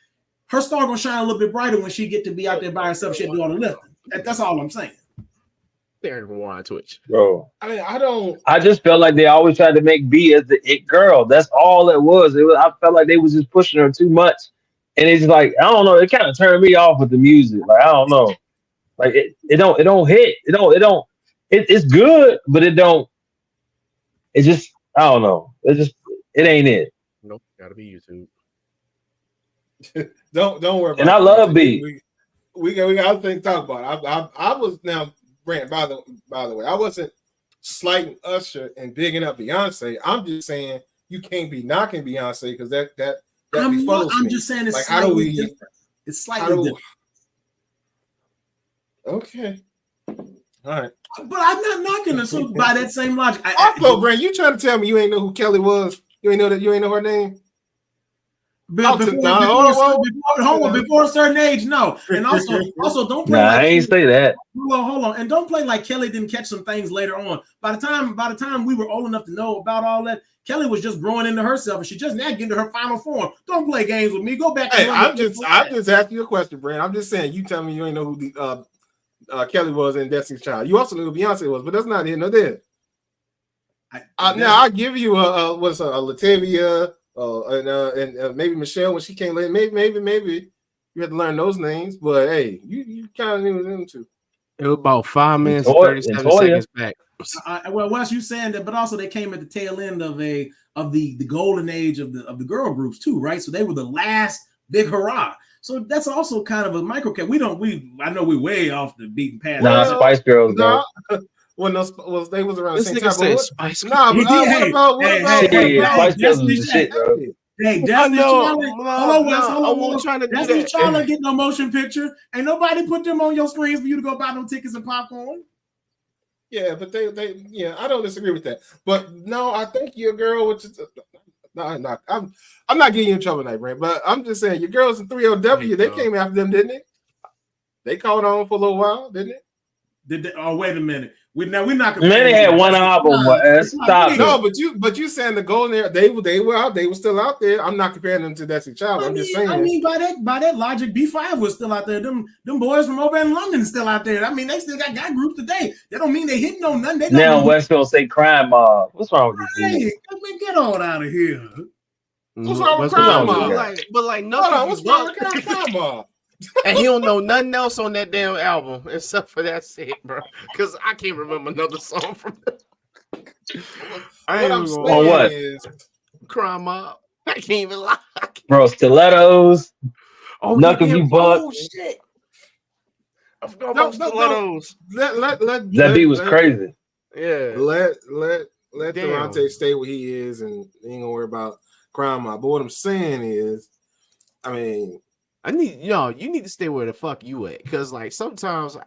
Her star gonna shine a little bit brighter when she get to be out there by herself. She'll do all the lifting. That's all I'm saying. They're on Twitch, bro. I I just felt like they always tried to make B as the it girl. That's all it was. I felt like they was just pushing her too much, and it's like I don't know. It kind of turned me off with the music. Like I don't know. Like it don't hit. It's good, but it don't. It just I don't know. It ain't it. Nope, gotta be YouTube. Don't worry about it. And I love B. We got other things to talk about. I was now, Brent, by the way, I wasn't slighting Usher and bigging up Beyonce. I'm just saying you can't be knocking Beyonce because that I'm just saying it's slightly different. It's slightly different. Okay. All right. But I'm not knocking her. So by that same logic, Brent, you trying to tell me you ain't know who Kelly was? You ain't know her name? Before a certain age, no. And also don't play. I ain't say that. Hold on, and don't play like Kelly didn't catch some things later on. By the time we were old enough to know about all that, Kelly was just growing into herself, and she just now getting to her final form. Don't play games with me. Go back. Hey, I'm just asking you a question, Brent. I'm just saying. You tell me you ain't know who the Kelly was in Destiny's Child. You also knew who Beyonce was, but that's not here nor there. Now I give you a Latavia. And maybe Michelle when she came late. Maybe you had to learn those names, but hey, you kind of knew them too. It was about 5 minutes and 37 seconds back. Well, Wes, you saying that, but also they came at the tail end of the golden age of the girl groups too, right? So they were the last big hurrah. So that's also kind of a microcap. I know we're way off the beaten path. Nah, Spice Girls, though. When they was around the same time. Spice Girls. Nah, but Spice Girls was the shit, bro. Hey, Destiny's Child. Hold on. Destiny's Child get no motion picture. Ain't nobody put them on your screens for you to go buy no tickets and popcorn. Yeah, but they I don't disagree with that. But no, I think your girl, which is I'm not getting you in trouble tonight, Brent. But I'm just saying your girls in 3LW, they came after them, didn't they? They caught on for a little while, didn't it? Did they? Oh, wait a minute. We're not. Man, they had one album. Stop. No, but you saying the golden era, they were out. They were still out there. I'm not comparing them to Destiny's Child. I'm just saying. I mean, by that logic, B5 was still out there. Them boys from over in London still out there. I mean, they still got groups today. That don't mean they hitting on nothing. Now West gonna say crime mob. What's wrong with you? Hey, get on out of here. What's wrong with But Crime Mob? like Hold on, nothing. what's wrong with Crime Mob? And he don't know nothing else on that damn album except for that shit, bro. Because I can't remember another song from them. I What ain't I'm even saying gonna what? is, Crime Mob. I can't even lie. Bro, Stilettos, Oh, Knuckle yeah, You Buck. oh shit. I forgot No, about no, no. Stilettos. That beat was crazy. Yeah. Let Damn. Devontae stay where he is, and he ain't gonna worry about Crime Mob. But what I'm saying is, I mean, you need to stay where the fuck you at. Cause like sometimes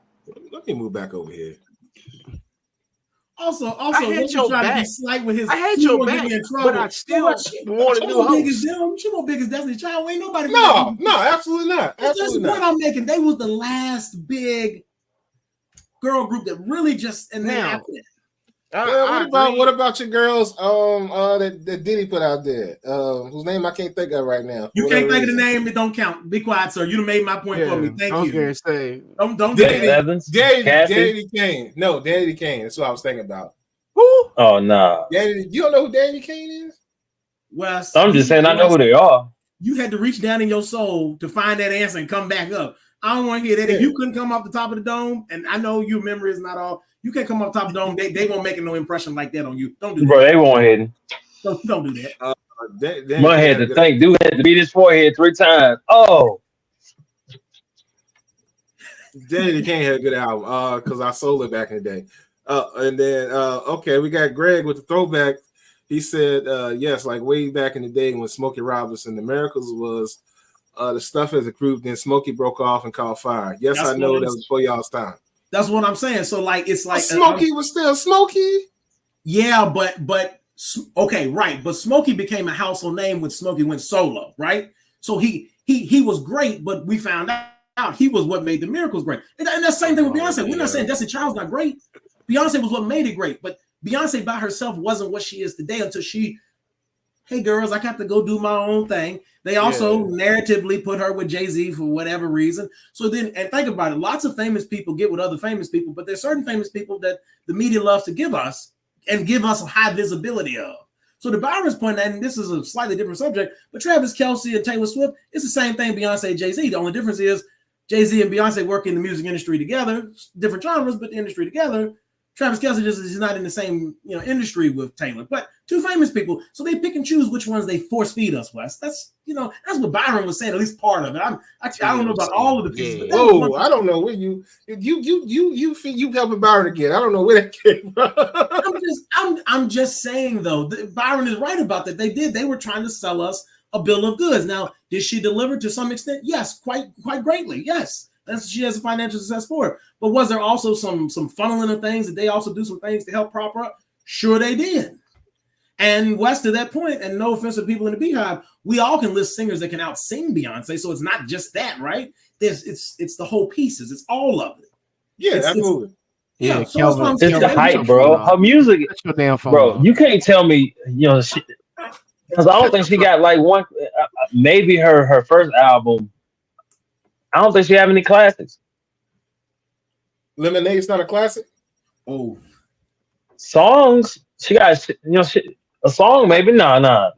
let me move back over here. Also, had don't your try to be back. slight with his. I had he your won't get back, me in trouble. but I still she want a new more big as host. them. She more big as Destiny Child. Ain't nobody. No, absolutely not. That's Absolutely the point not. I'm making. They was the last big girl group that really just and then Now, after that. Well, what about your girls? That Diddy put out there, whose name I can't think of right now. You can't think of the name. It don't count. Be quiet, sir. You done made my point for me. Thank you. I was gonna say, Don't Daddy Evans, Daddy Kane. No, Daddy Kane. That's what I was thinking about. who? Oh nah. Daddy, you don't know who Daddy Kane is? Wes, I'm just saying I know who they are. You had to reach down in your soul to find that answer and come back up. I don't want to hear that. Yeah. If you couldn't come off the top of the dome, and I know your memory is not all, you can't come off the top of the dome. They won't make no impression like that on you. Don't do Bro, that. they won't hit him. Don't do that. One had to think. Dude had to beat his forehead 3 times. Oh. Daddy Kane had a good album because I sold it back in the day. And then, okay, we got Greg with the throwback. He said, yes, like way back in the day when Smokey Robinson, the Miracles was the stuff as a group, then Smokey broke off and caught fire. Yes, That's I know what that was before y'all's time. That's what I'm saying. So like it's like Smokey was still Smokey. Yeah, but okay, right. But Smokey became a household name when Smokey went solo, right? So he was great, but we found out he was what made the Miracles great. And that's the same thing with Beyonce. We're not saying Destiny Child's not great. Beyonce was what made it great, but Beyonce by herself wasn't what she is today until she, hey girls, I got to go do my own thing. They also narratively put her with Jay-Z for whatever reason. So then, and think about it, lots of famous people get with other famous people, but there's certain famous people that the media loves to give us and give us high visibility of. So to Byron's point, and this is a slightly different subject, but Travis Kelce and Taylor Swift, it's the same thing Beyonce and Jay-Z. The only difference is Jay-Z and Beyonce work in the music industry together, different genres, but the industry together. Travis Kelce just is not in the same industry with Taylor, but two famous people. So they pick and choose which ones they force feed us, Wes. That's that's what Byron was saying, at least part of it. I don't know about all of the pieces. Yeah. Whoa, I don't know where you helping Byron again. I don't know where that came from. I'm just saying though, Byron is right about that. They were trying to sell us a bill of goods. Now, did she deliver to some extent? Yes, quite greatly. Yes. She has a financial success for it. But was there also some funneling of things? Did they also do some things to help prop her up? Sure, they did. And West to that point, and no offense to people in the Beehive, we all can list singers that can out-sing Beyonce. So it's not just that, right? It's the whole pieces. It's all of it. Yeah, absolutely. Yeah, so Kelvin, It's the hype, bro. Her music, bro. You can't tell me, because I don't think she got like one. Maybe her first album. I don't think she have any classics. Lemonade's not a classic. Oh, songs. She got a song maybe. Nah. Now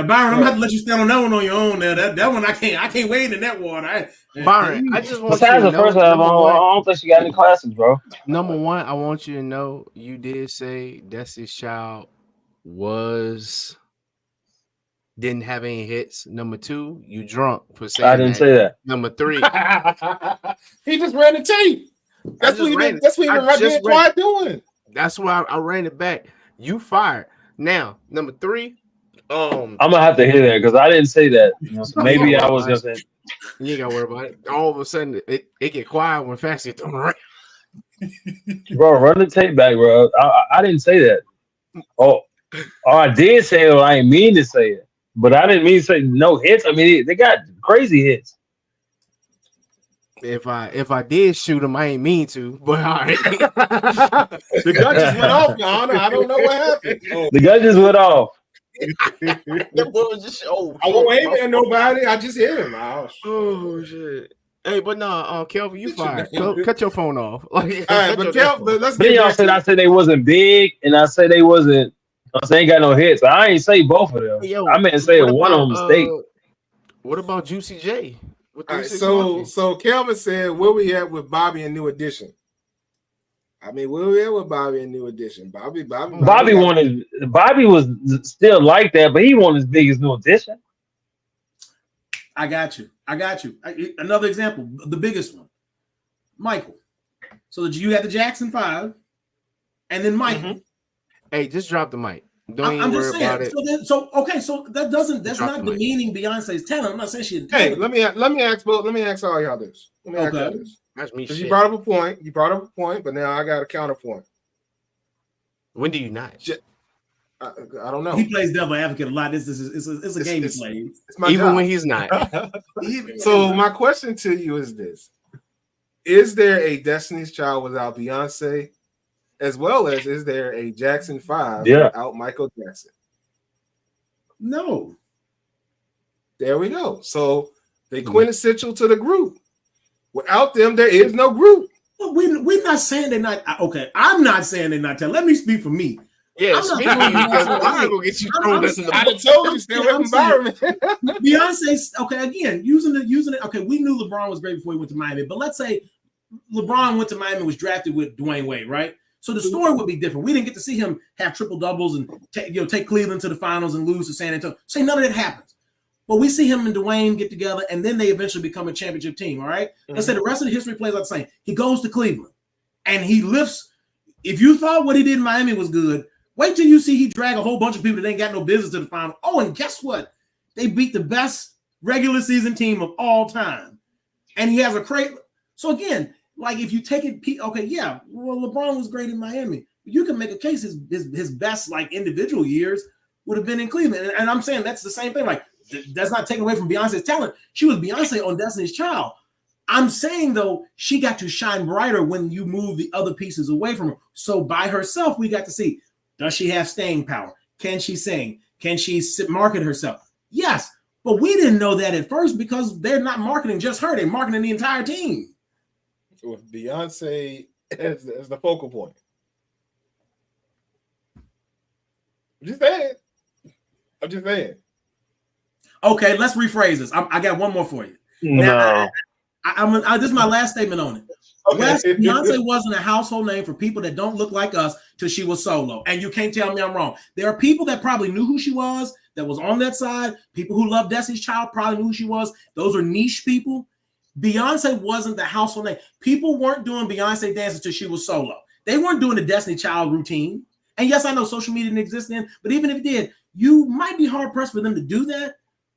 Byron, I'm gonna have to let you stand on that one on your own. Now that one I can't wade in that water. Byron, I just want besides you to the first album, I don't think she got any classics, bro. Number one, I want you to know you did say Destiny's Child didn't have any hits. Number two, you drunk for saying I didn't say that. Number three, he just ran the tape. That's what he been quiet doing. That's why I ran it back. You fired. Now, number three, I'm gonna have to hear that because I didn't say that. So maybe I was gonna say. You ain't gotta worry about it. All of a sudden, it get quiet when Fast gets thrown around. Bro, run the tape back, bro. I didn't say that. Oh, I did say it. I didn't mean to say it. But I didn't mean to say no hits. I mean, they got crazy hits. If I did shoot him, I ain't mean to. But all right. The gun just went off, Your Honor. I don't know what happened. The gun just went off. That boy was just I won't aim at nobody. I just hit him. Oh shit. Hey, but no, Kelvin, you fired. Cut your phone off. All right, but Kelvin, let's get get y'all said I said they wasn't big, and I said they wasn't They ain't got no hits. I ain't say both of them. Yo, I meant to say one of them mistake. What about Juicy J? All right, so Kelvin said, where we at with Bobby and New Edition? I mean, where we at with Bobby and New Edition? Bobby was still like that, but he wasn't as big as New Edition. I got you. Another example, the biggest one, Michael. So you had the Jackson 5, and then Michael. Mm-hmm. Hey, just drop the mic. Don't I'm even just worry about it. So that's not demeaning Beyonce's talent. I'm not saying she. Hey, let me ask all y'all this. That's me. You brought up a point. But now I got a counterpoint. When do you not? I don't know. He plays devil advocate a lot. It's a game he plays. Even job. when he's not. So my question to you is this: is there a Destiny's Child without Beyonce, as well as is there a Jackson 5 without Michael Jackson? No. There we go. So they quintessential to the group. Without them, there is no group. Well, we're not saying they're not okay. I'm not saying they're not. Let me speak for me. Yeah, speak for you because I'm not gonna get you thrown us in the. I told you stay away from Byron. Beyonce's okay again using it. Okay, we knew LeBron was great before he went to Miami, but let's say LeBron went to Miami, was drafted with Dwayne Wade, right? So the story would be different. We didn't get to see him have triple doubles and take Cleveland to the finals and lose to San Antonio. Say none of that happens. But we see him and Dwayne get together, and then they eventually become a championship team. All right. Let's say the rest of the history plays out the same. He goes to Cleveland, and he lifts. If you thought what he did in Miami was good, wait till you see he drag a whole bunch of people that ain't got no business to the final. Oh, and guess what? They beat the best regular season team of all time, and he has a great. So again, like if you take it, okay, yeah, well, LeBron was great in Miami. You can make a case his best like individual years would have been in Cleveland, and I'm saying that's the same thing. Like that's not taken away from Beyonce's talent. She was Beyonce on Destiny's Child. I'm saying though, she got to shine brighter when you move the other pieces away from her. So by herself, we got to see, does she have staying power? Can she sing? Can she market herself? Yes, but we didn't know that at first because they're not marketing just her; they're marketing the entire team. With Beyonce as the focal point. I'm just saying. Okay, let's rephrase this. I got one more for you. No. Now, this is my last statement on it. Okay. West, Beyonce wasn't a household name for people that don't look like us till she was solo. And you can't tell me I'm wrong. There are people that probably knew who she was, that was on that side. People who love Destiny's Child probably knew who she was. Those are niche people. Beyonce wasn't the household name. People weren't doing Beyonce dances till she was solo. They weren't doing the Destiny Child routine. And yes, I know social media didn't exist then, but even if it did, you might be hard pressed for them to do that.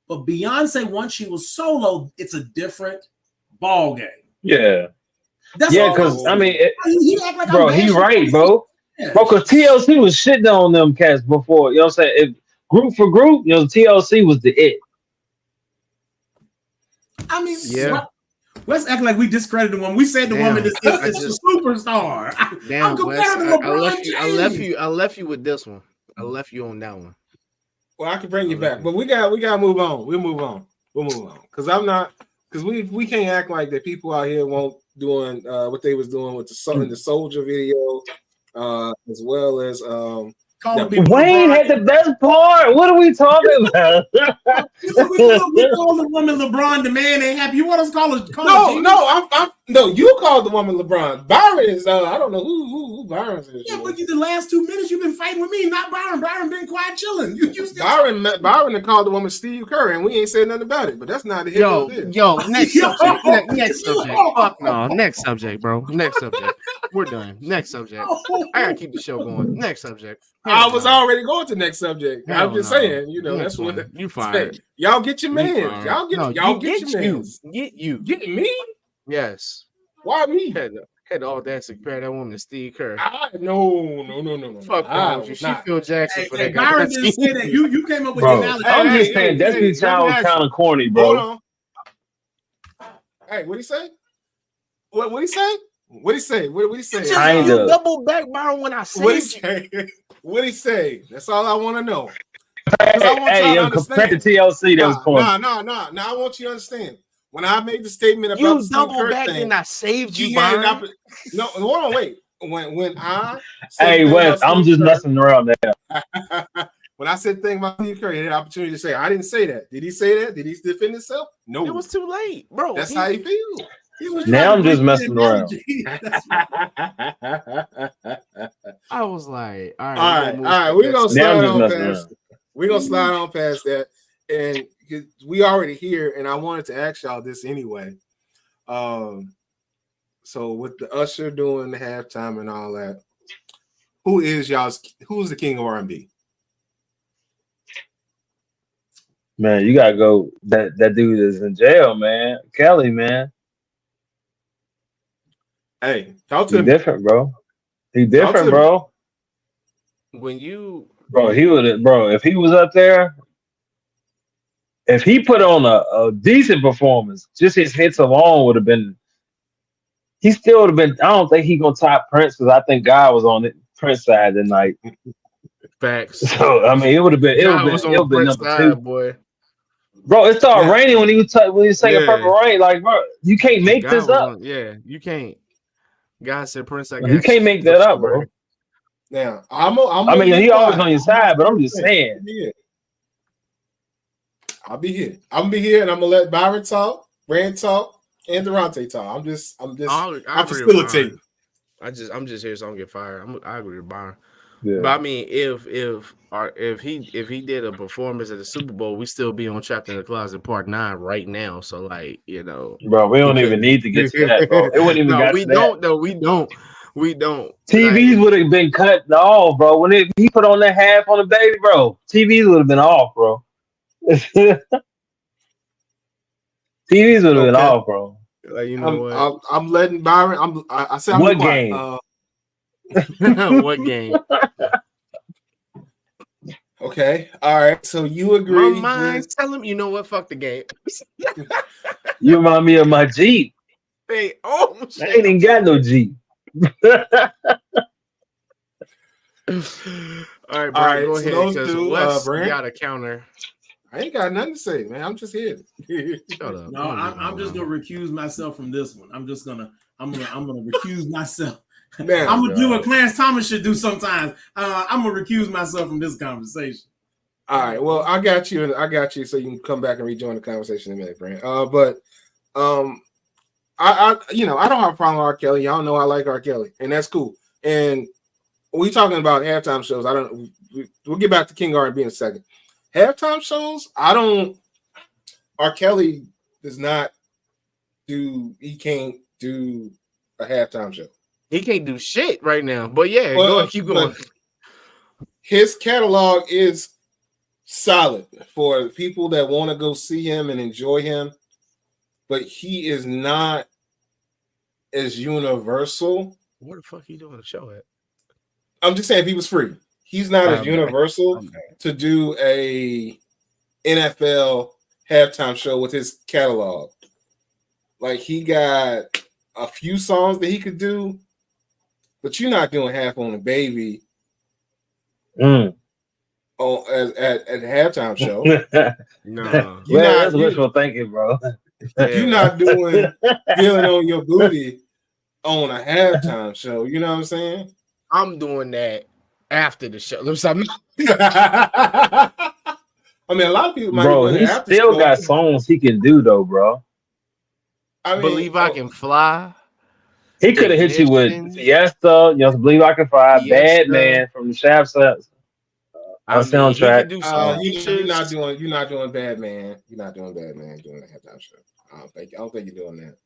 But Beyonce, once she was solo, it's a different ball game. Yeah. That's because I mean, he right, bro. Yeah. Bro, because TLC was shitting on them cats before. You know what I'm saying? If group for group, TLC was the it. I mean, yeah. Let's act like we discredited the woman. We said the woman is a superstar. Damn, I'm comparing to LeBron James. I left you with this one. I left you on that one. Well, I can bring you back, but we got to move on. We'll move on because we can't act like that. People out here won't doing what they was doing with the Soldier video, as well as Wayne had the best part. What are we talking about? we call the woman LeBron. The man ain't happy. You want us to call her? No, you called the woman LeBron. Byron is I don't know who Byron is. Yeah, but the last 2 minutes you've been fighting with me, not Byron. Byron been quiet chilling. Byron called the woman Steve Kerr, and we ain't said nothing about it. But that's not the next subject. Next subject. Fuck no. Next subject, bro. Next subject. We're done. Next subject. I gotta keep the show going. Next subject. I was already going to next subject. I'm just saying, that's what you fired. Y'all get your man. Y'all get your man. Get me? Yes. Why me? Had the audacity to compare that woman to Steve Kerr. No. Fuck you. She Phil Jackson for that guy. Byron didn't say that. You came up with the analogy. I'm just saying Destiny Child was kind of corny, bro. Hold on. Hey, what'd he say? What'd he say? What'd he say? What'd he say? You double back Byron when I said What'd he say? That's all I want to know. Compared to TLC, that was corny. No. I want you to understand. When I made the statement about you double back and I saved you, Byron. No, hold on, wait. when I said Hey, the thing Wes, about I'm Steve just Kerr, messing around there. when I said the thing about Steve Kerr, he had the opportunity to say, I didn't say that. Did he say that? Did he defend himself? No. It was too late, bro. That's how he feels. He was Now trying I'm to just bring the messing around. analogy. I was like, all right, All we're right, gonna move all right. stuff We're back gonna to Now I'm slide just on messing past. around. We're gonna slide on past that, and we already here. And I wanted to ask y'all this anyway. So with the Usher doing the halftime and all that, who's the king of R&B? Man, you gotta go. That dude is in jail, man. Kelly, man. Hey, talk He to me. different, bro. He Talk different, to me. bro. when you Bro, he would, bro. If he was up there, if he put on a decent performance, just his hits alone would have been. He still would have been. I don't think he gonna top Prince because I think God was on the Prince side tonight. facts. So I mean, it would have been. It would God have was been. on It the would have been Prince number two. side, boy. Bro, it started Now, raining when he was singing Yeah. Purple Rain. Like, bro, you can't make God this was up. on. Yeah, you can't. God said, Prince, I You got can't you. make The that up, bro. floor. now I'm I gonna mean, be he always quiet. on your side, but I'm just saying. I'll be here. I'm gonna be here, and I'm gonna let Byron talk, Rand talk, and Durante talk. I'm I agree with facilitating. Byron. I'm just here so I don't get fired. I agree with Byron. Yeah. But I mean, if he did a performance at the Super Bowl, we still be on Trapped in the Closet Part 9 right now. So like, Bro, we he don't even couldn't. need to get to that, bro. It wouldn't even No, got we to that. don't. No, we don't. We don't. TVs Like, would have been cut off, bro. When he put on that half on the baby, bro, TVs would have been off, bro. TVs would have been Okay, off, bro. you know what? I'm letting Byron. I said I'm What be quiet. game? What game? Okay, all right. So you My agree mind's with? telling me, you know what? Fuck the game. You remind me of my Jeep. Hey, oh I shit. ain't even got no Jeep. All right, Brian, All right, go so ahead those because two, Wes Brent. got a counter. I ain't got nothing to say, man. I'm just here. Shut up. No, I'm just gonna recuse myself from this one. I'm gonna recuse myself. Now, I'm gonna do what Clarence Thomas should do sometimes. I'm gonna recuse myself from this conversation. all right. Well, I got you. So you can come back and rejoin the conversation in a minute, Brent. I don't have a problem with R. Kelly. Y'all know I like R. Kelly, and that's cool. And we talking about halftime shows. We'll get back to King R&B in a second. Halftime shows, R. Kelly does not do. He can't do a halftime show. He can't do shit right now. But yeah, go ahead, keep going. His catalog is solid for people that want to go see him and enjoy him, but he is not as universal. Where the fuck he doing the show at? I'm just saying if he was free, he's not as universal to do a NFL halftime show with his catalog. Like he got a few songs that he could do, but you're not doing Half on a Baby at a halftime show. No. That's wishful thinking, bro. You're not doing Feeling on Your Booty on a halftime show. You know what I'm saying? I'm doing that after the show. I mean, a lot of people might Bro, be he still got songs he can do though, bro. I mean, Believe I Can Fly. He could have hit you with Fiesta, Believe I Can Fly, Bad Man from the Shaft soundtrack. You're not doing Bad Man. You're not doing Bad Man doing a halftime show. I don't think you're doing that.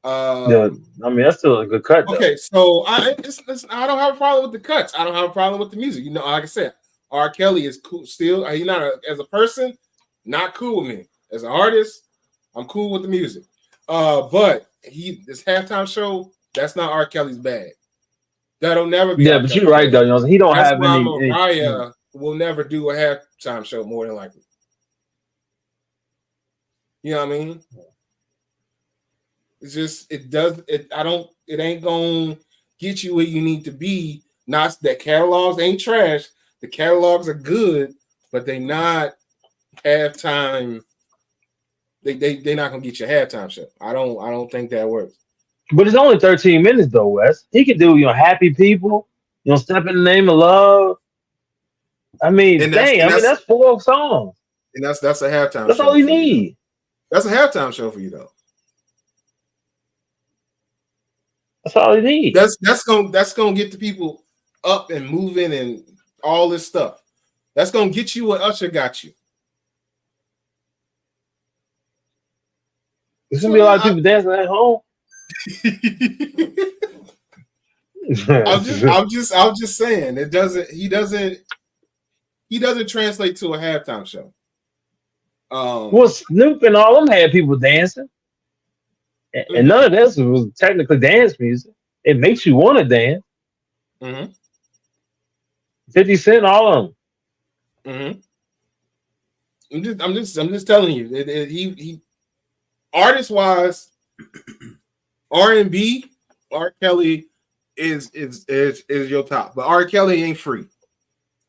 I mean, that's still a good cut. Though. Okay, so I don't have a problem with the cuts. I don't have a problem with the music. You know, like I said, R. Kelly is cool. Still, he's not as a person, not cool with me. As an artist, I'm cool with the music. But this halftime show, that's not R. Kelly's bag. That'll never be. Yeah, but you're right though. He don't have any. Mariah will never do a halftime show more than likely. You know what I mean? It's just it ain't gonna get you where you need to be. Not that catalogs ain't trash. The catalogs are good, but they not halftime. They're not gonna get you a halftime show. I don't think that works. But it's only 13 minutes though, Wes. He could do, happy people, step in the name of love. I mean, And that's 4 songs. And that's a halftime That's show. all you need. That's a halftime show for you though. That's all you need. That's gonna get the people up and moving and all this stuff. That's gonna get you what Usher got you. There's gonna be a lot of people dancing at home. I'm just saying it doesn't. He doesn't translate to a halftime show. Well, Snoop and all them had people dancing, and none of this was technically dance music. It makes you want to dance. Mm-hmm. 50 Cent, all of Mm-hmm. them. I'm just telling you. He artist wise, R&B, R. Kelly is your top, but R. Kelly ain't free.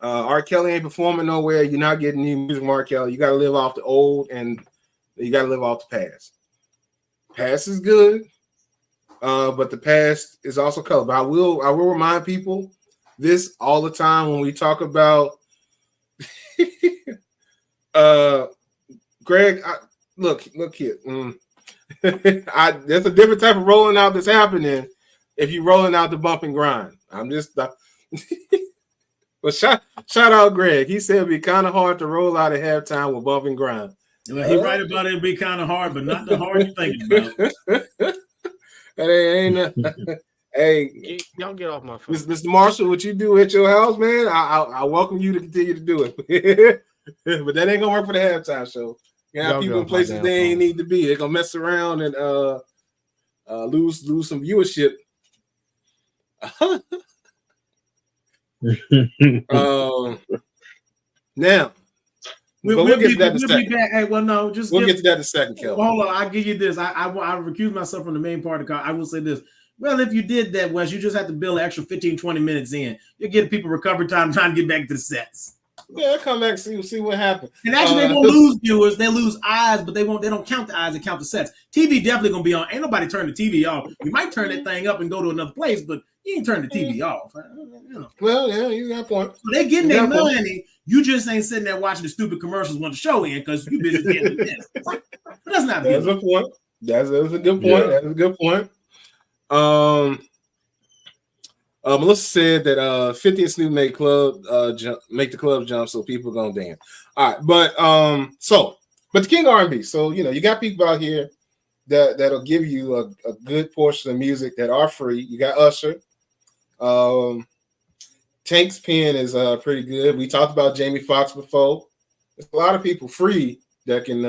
R. Kelly ain't performing nowhere. You're not getting new music from R. Kelly. You got to live off the old, and you got to live off the past. Past is good, but the past is also color. But I will remind people this all the time when we talk about Greg. Look here. There's a different type of rolling out that's happening if you're rolling out the bump and grind. I'm just but shout out Greg. He said it'd be kind of hard to roll out at halftime with bump and grind. Well, he right about it'd be kind of hard, but not the hard you're thinking about. That hey, y'all get off my phone. Mr. Marshall, what you do at your house, man? I welcome you to continue to do it. But that ain't gonna work for the halftime show. You have people in places they ain't need to be. They're gonna mess around and lose some viewership. Now we'll get to that in a second. Hey, well, no, just we'll get to that in a second, Kelvin. Hold on, I'll give you this. I recuse myself from the main part of the call. I will say this. Well, if you did that, Wes, you just have to build an extra 15, 20 minutes in. You'll get people recovery time trying to get back to the sets. Yeah, I'll come back and see what happens. And actually, they won't lose viewers. They lose eyes, but they don't count the eyes. They count the sets. TV definitely gonna be on. Ain't nobody turn the TV off. You might turn that thing up and go to another place, but you ain't turn the TV off. Well, yeah, you got a point. So they getting their money. You just ain't sitting there watching the stupid commercials when the show in because you busy getting this. But that's not. That's a point. That's a good point. Yeah. That's a good point. Melissa said that 50 and Snoop make the club jump, so people gonna dance. All right, but the King R&B. So you got people out here that'll give you a good portion of music that are free. You got Usher. Tank's pen is pretty good. We talked about Jamie Foxx before. There's a lot of people free that can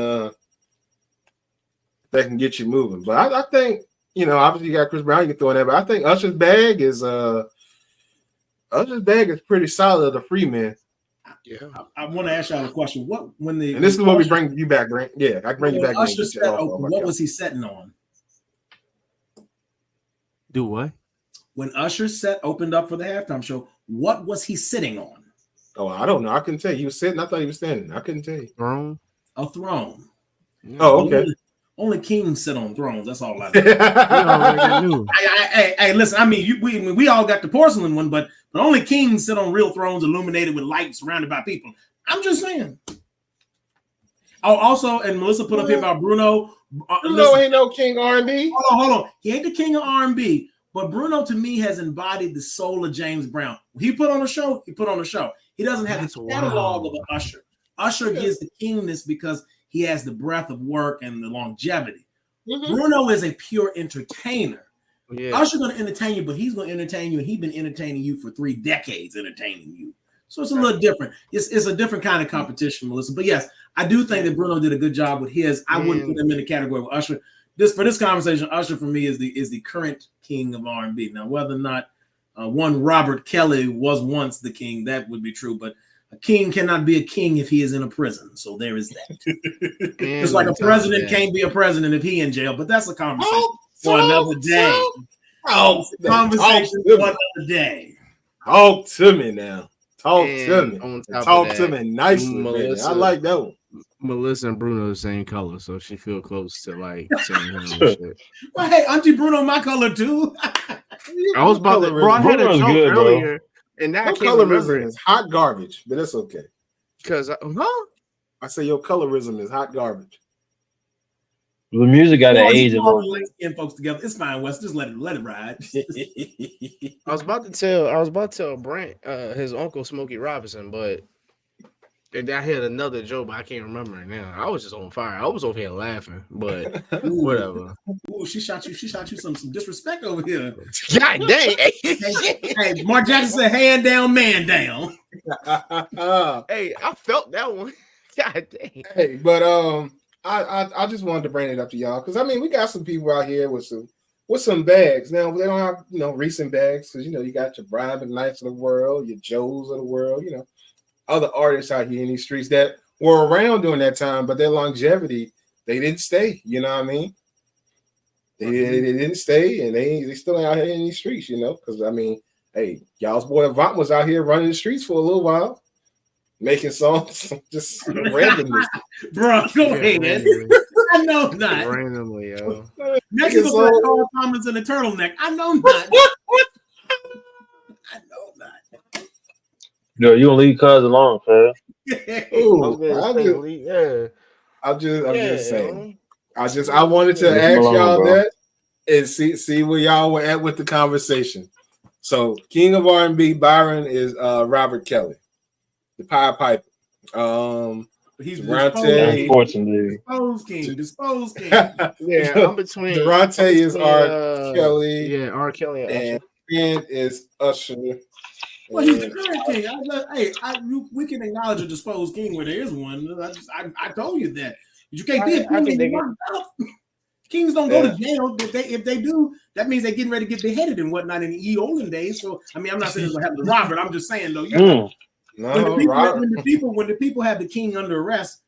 get you moving. But I think. Obviously you got Chris Brown, you can throw in there, but I think Usher's bag is pretty solid. The free man. Yeah, I want to ask y'all a question. And this is what we bring you back, Grant. Yeah, I can bring you back. Usher set, what was he setting on? Do what? When Usher opened up for the halftime show, what was he sitting on? Oh, I don't know. I couldn't tell you. He was sitting. I thought he was standing. I couldn't tell you. Throne. A throne. Oh, okay. Only kings sit on thrones. That's all I know. Hey, listen. I mean, we all got the porcelain one, but only kings sit on real thrones, illuminated with light, surrounded by people. I'm just saying. Oh, also, and Melissa put up here about Bruno. Bruno ain't no king R&B. Hold on. He ain't the king of R&B, but Bruno to me has embodied the soul of James Brown. He put on a show. He doesn't have the catalog of an Usher. Usher gives the kingness because he has the breadth of work and the longevity. Mm-hmm. Bruno is a pure entertainer. Yeah. Usher's going to entertain you, but he's going to entertain you, and he's been entertaining you for 3 decades, entertaining you. So it's a little different. It's a different kind of competition, Melissa. But yes, I do think that Bruno did a good job with his. I wouldn't put him in the category with Usher. For this conversation, Usher for me is the current king of R&B. Now, whether or not one Robert Kelly was once the king, that would be true, but a king cannot be a king if he is in a prison. So there is that. It's like a president can't be a president if he in jail, but that's a conversation for another day. Conversation for another day. Talk to me now. Talk to me nicely, Melissa, I like that one. Melissa and Bruno the same color, so she feel close to like seeing him and shit. Well, hey, Auntie Bruno, my color too. I was about to, bro. I had a Bruno's joke good, bro. earlier, and now I Your can't remember colorism it is hot garbage, but that's okay. because I say your colorism is hot garbage. The music got an Oh, age you of all it. the light-skinned folks together. It's fine, Wes. Just let it ride. I was about to tell Brent his uncle Smokey Robinson, but and I had another joke, but I can't remember it now. I was just on fire. I was over here laughing, but whatever. Ooh, she shot you some disrespect over here. God dang. Hey, Mark Jackson said, hand down, man down. Hey, I felt that one. God dang. Hey, but I just wanted to bring it up to y'all because I mean we got some people out here with some bags. Now they don't have recent bags because you got your Brian McKnights of the world, your Joes of the world, other artists out here in these streets that were around during that time, but their longevity, they didn't stay. You know what I mean? They didn't stay, and they still out here in these streets. Because I mean, hey, y'all's boy Avant was out here running the streets for a little while, making songs just randomly. Bro, go ahead. I know not. Randomly, yo. Next to the Carl Thomas in the turtleneck. I know not. I know not. Yo, you gonna leave cuz alone, fam. I'm just saying. I wanted to ask y'all that and see where y'all were at with the conversation. So, King of R&B, Byron is Robert Kelly, the Pied Piper. He's Durante, unfortunately. Disposed king. Yeah, I'm between. Durante is R. Kelly. Yeah, R. Kelly and Ken is Usher. Well, he's the current king. We can acknowledge a disposed king where there is one. I told you that. You can't be a king. Kings don't go to jail. If they do, that means they're getting ready to get beheaded and whatnot in the olden days. So, I mean, I'm not saying it's going to happen to Robert. I'm just saying, though. When the people have the king under arrest,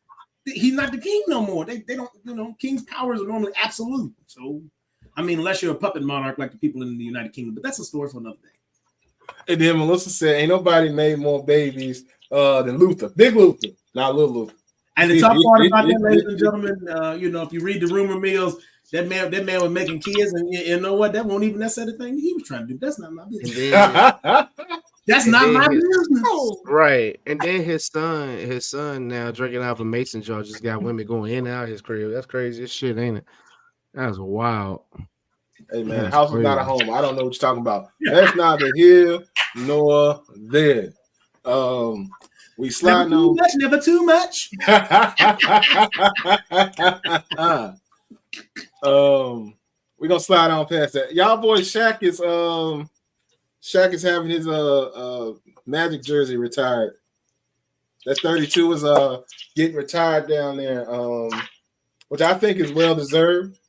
he's not the king no more. They don't. King's powers are normally absolute. So, I mean, unless you're a puppet monarch like the people in the United Kingdom, but that's a story for another day. And then Melissa said, "Ain't nobody made more babies than Luther, Big Luther, not Little Luther." And the tough part about that, ladies and gentlemen, if you read the rumor mills, that man was making kids, and you know what? That won't even necessarily the thing he was trying to do. That's not my business. That's not my business. Right. And then his son now drinking out of a mason jar just got women going in and out of his crib. That's crazy as shit, ain't it? That's wild. Hey man, house is not a home. I don't know what you're talking about. That's neither here nor there. We sliding on. Never too much. We're gonna slide on past that. Y'all boys, Shaq is having his Magic jersey retired. That 32 is getting retired down there, which I think is well deserved.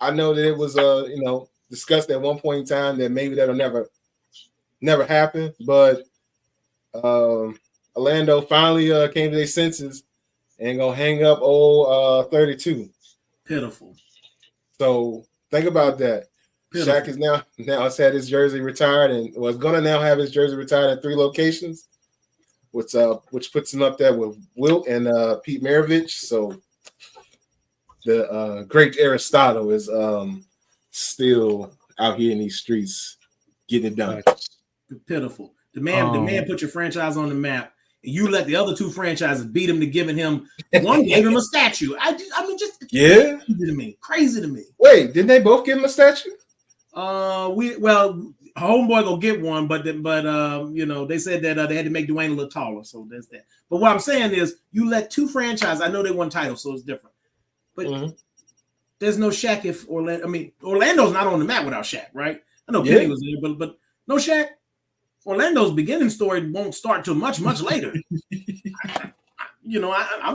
I know that it was discussed at one point in time that maybe that'll never happen, but Orlando finally came to their senses and gonna hang up old 32. Pitiful. So think about that. Pitiful. Shaq is now has had his jersey retired and was gonna now have his jersey retired at 3 locations, which puts him up there with Wilt and Pete Maravich. So the great Aristotle is still out here in these streets getting it done. Pitiful. The man put your franchise on the map. And you let the other 2 franchises beat him to giving him one gave him a statue. I mean, just crazy to me. Wait, didn't they both give him a statue? Homeboy gonna get one, but they said that they had to make Dwayne a little taller, so there's that. But what I'm saying is, you let 2 franchises. I know they won titles, so it's different. But there's no Shaq if Orlando. I mean, Orlando's not on the map without Shaq, right? I know Kenny was there, but no Shaq. Orlando's beginning story won't start till much later. I'm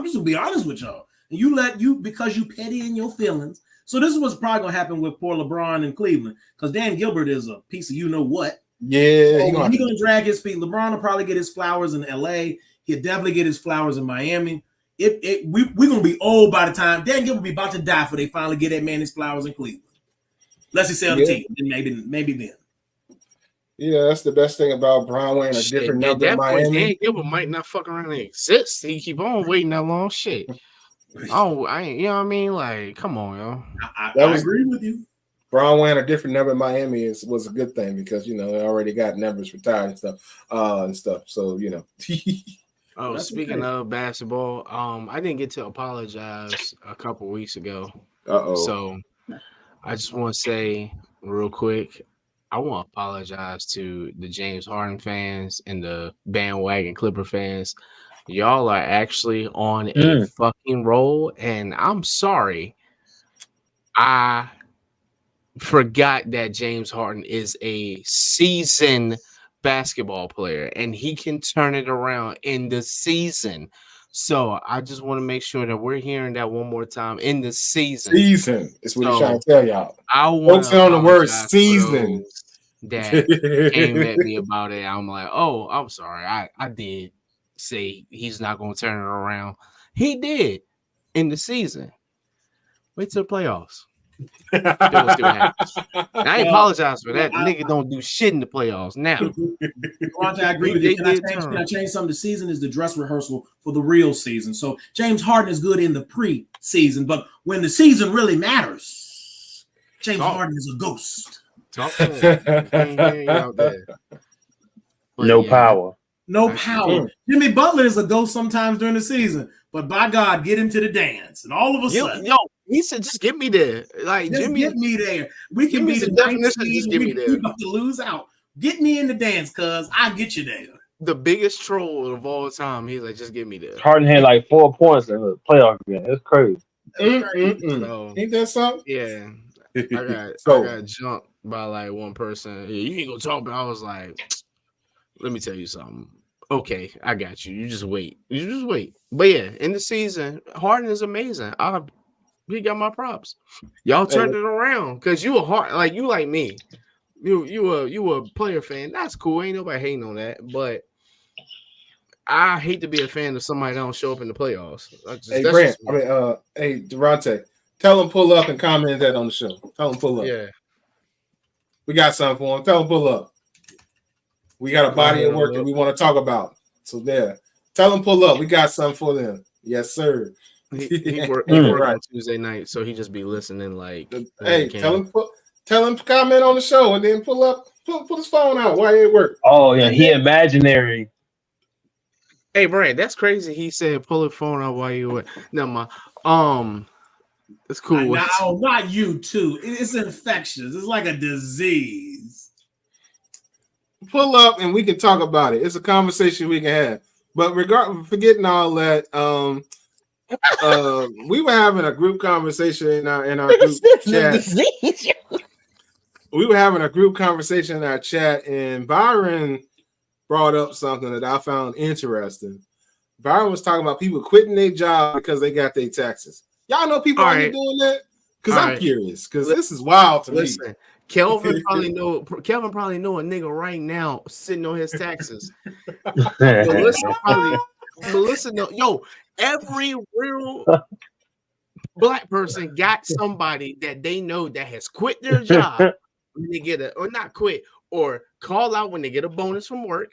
just gonna be honest with y'all. And because you petty in your feelings. So this is what's probably gonna happen with poor LeBron in Cleveland, because Dan Gilbert is a piece of you know what. Yeah, he's gonna drag his feet. LeBron will probably get his flowers in LA. He'll definitely get his flowers in Miami. We're gonna be old by the time Dan Gilbert will be about to die before they finally get that man his flowers in Cleveland. Unless he sell the team, then maybe then. Yeah, that's the best thing about Brown wearing a different number in At that point, Dan Miami. Gilbert might not fuck around and exist. He keep on waiting that long shit. Oh, I ain't, you know what I mean? Like, come on, yo. I agree with you. Brown wearing a different number in Miami was a good thing because they already got numbers retired and stuff. So Oh, speaking of basketball, I didn't get to apologize a couple weeks ago. So I just want to say real quick, I want to apologize to the James Harden fans and the bandwagon Clipper fans. Y'all are actually on a fucking roll, and I'm sorry. I forgot that James Harden is a seasoned basketball player, and he can turn it around in the season. So I just want to make sure that we're hearing that one more time in the season. Season is what he's trying to tell y'all. I want to on the word season that came at me about it. I'm like, oh, I'm sorry. I did say he's not going to turn it around. He did in the season. Wait till the playoffs. I apologize for that. The nigga don't do shit in the playoffs now. I agree with you. Can I change something? The season is the dress rehearsal for the real season. So James Harden is good in the pre-season, but when the season really matters, James Harden is a ghost. Talk to him. Out there. No power. No power. Jimmy Butler is a ghost sometimes during the season, but by God, get him to the dance. And all of a sudden, he said, just get me there. Like, just Jimmy, get me there. We can be the definition. Just get me there. We about to lose out. Get me in the dance, cuz I'll get you there. The biggest troll of all time. He's like, just get me there. Harden had like 4 points in the playoff game. That's crazy. So, ain't that something? Yeah. I got jumped by like one person. Yeah, you ain't gonna talk, but I was like, let me tell you something. Okay, I got you. You just wait. But yeah, in the season, Harden is amazing. He got my props. Y'all turned it around because you like me. You a player fan. That's cool. Ain't nobody hating on that. But I hate to be a fan of somebody that don't show up in the playoffs. Grant. Hey Durante, tell him pull up and comment that on the show. Tell him pull up. Yeah, we got something for him. Tell him pull up. We got a body of work that we want to talk about. So there, tell him pull up. We got something for them. Yes, sir. He worked on Tuesday night, so he just be listening. Like, hey, tell him to comment on the show and then pull his phone out while he at work. Oh yeah, he imaginary. Hey, Brand, that's crazy. He said pull the phone out while you at. No, it's cool. No, not you too. It's infectious. It's like a disease. Pull up and we can talk about it. It's a conversation we can have. But forgetting all that, we were having a group conversation in our group chat. We were having a group conversation in our chat, and Byron brought up something that I found interesting. Byron was talking about people quitting their job because they got their taxes. Y'all know people are doing that? Because I'm curious. Because this is wild to me. Kelvin probably know a nigga right now sitting on his taxes. Melissa know. Yo, every real black person got somebody that they know that has quit their job when they get or not quit, or call out when they get a bonus from work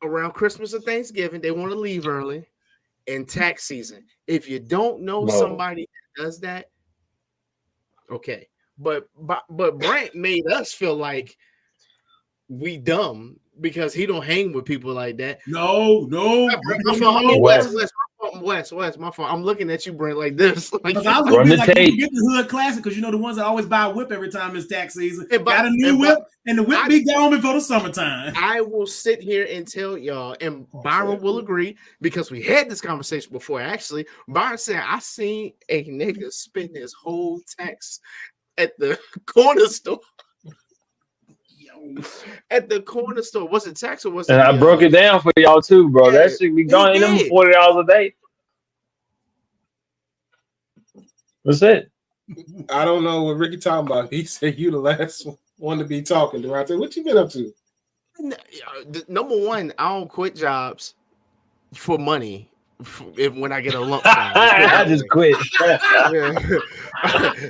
around Christmas or Thanksgiving. They want to leave early in tax season. If you don't know somebody that does that, okay. But Brent made us feel like we dumb because he don't hang with people like that. No. West, my fault. I'm looking at you, Brent, like this. Like, I was gonna be like, you get the hood classic because you know the ones that always buy a whip every time it's tax season. Got a new whip, and the whip be gone before the summertime. I will sit here and tell y'all, and Byron will agree because we had this conversation before. Actually, Byron said I seen a nigga spend his whole tax at the corner store. At the corner store, was it tax or was it? And I broke it down for y'all too, bro. Yeah, that should be going in them $40 a day. What's it? I don't know what Ricky talking about. He said you the last one to be talking. Durante, what you been up to? Number one, I don't quit jobs for money. when I get a lump sum. I just quit. Yeah.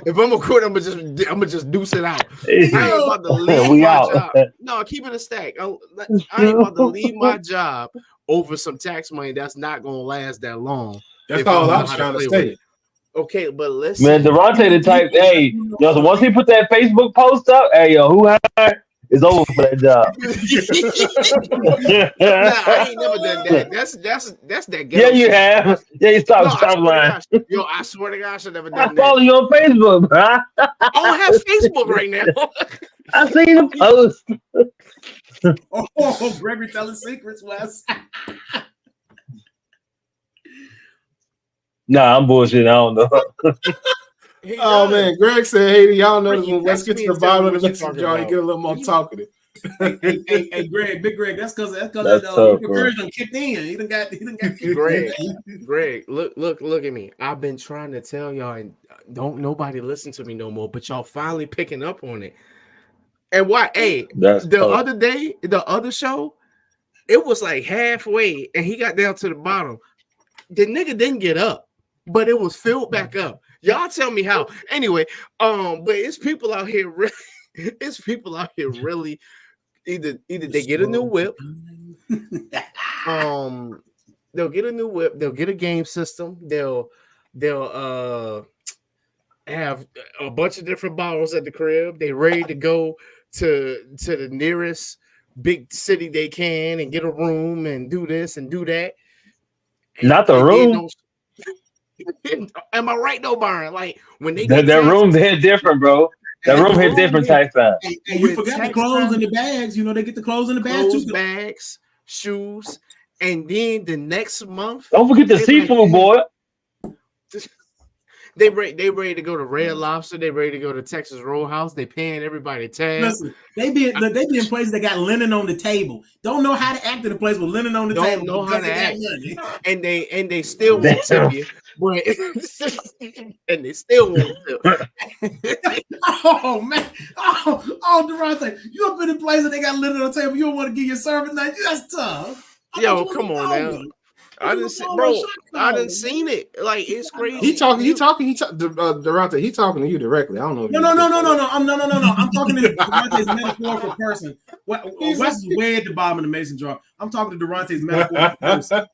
If I'm gonna quit, I'm gonna just deuce it out. I ain't about to leave We my out. job. No, keep it a stack. I ain't about to leave my job over some tax money that's not gonna last that long. That's all I was trying to say. Okay, but listen, Man, Durante the type. Hey, so once he put that Facebook post up, hey yo, who hired? It's over for that job. Nah, I ain't never done that. That's that. Yeah, you have. Yeah, you stop lying. Yo, I swear to God, I should never I done follow that. you on Facebook, bro. I don't have Facebook right now. I seen the post. Oh, Gregory telling secrets, Wes. Nah, I'm bullshit. I don't know. Oh man, Greg said, "Hey, y'all know Ricky, when Wes text get me to the and tell bottom me of the what you message talking jar, he about. get a little more talkative." Hey, Greg, Big Greg. That's because That's conversion kicked in. He done got Greg, look at me. I've been trying to tell y'all, and don't nobody listen to me no more. But y'all finally picking up on it. And why? Hey, That's the tough. other day, the other show, it was like halfway, and he got down to the bottom. The nigga didn't get up, but it was filled back up. Y'all tell me how. Anyway, but it's people out here. It's people out here really. Either they get a new whip. They'll get a new whip. They'll get a game system. They'll have a bunch of different bottles at the crib. They ready to go to the nearest big city they can and get a room and do this and do that. Not the room. Am I right though, Byron? Like when they That room hit different, bro. That room hit different tax time. And you forgot the clothes in the bags. You know they get the clothes in the bags too. Bags, shoes, and then the next month. Don't forget the seafood, boy. They ready to go to Red Lobster. They ready to go to Texas Roadhouse. They paying everybody tab. Listen, they be in places that got linen on the table. Don't know how to act in a place with linen on the table. Don't know how to act, and they still won't tip you. But and they still won't tip. Oh man, oh Durante, you up in a place that they got linen on the table. You don't want to give your service night. That's tough. Yo, come on now. I didn't see, bro. I didn't seen it. Like it's crazy. He talking. Durante. He talking to you directly. I don't know. No. I'm talking to Durante's metaphorical person. Wes is way at the bottom of the mason jar. I'm talking to Durante's metaphorical person.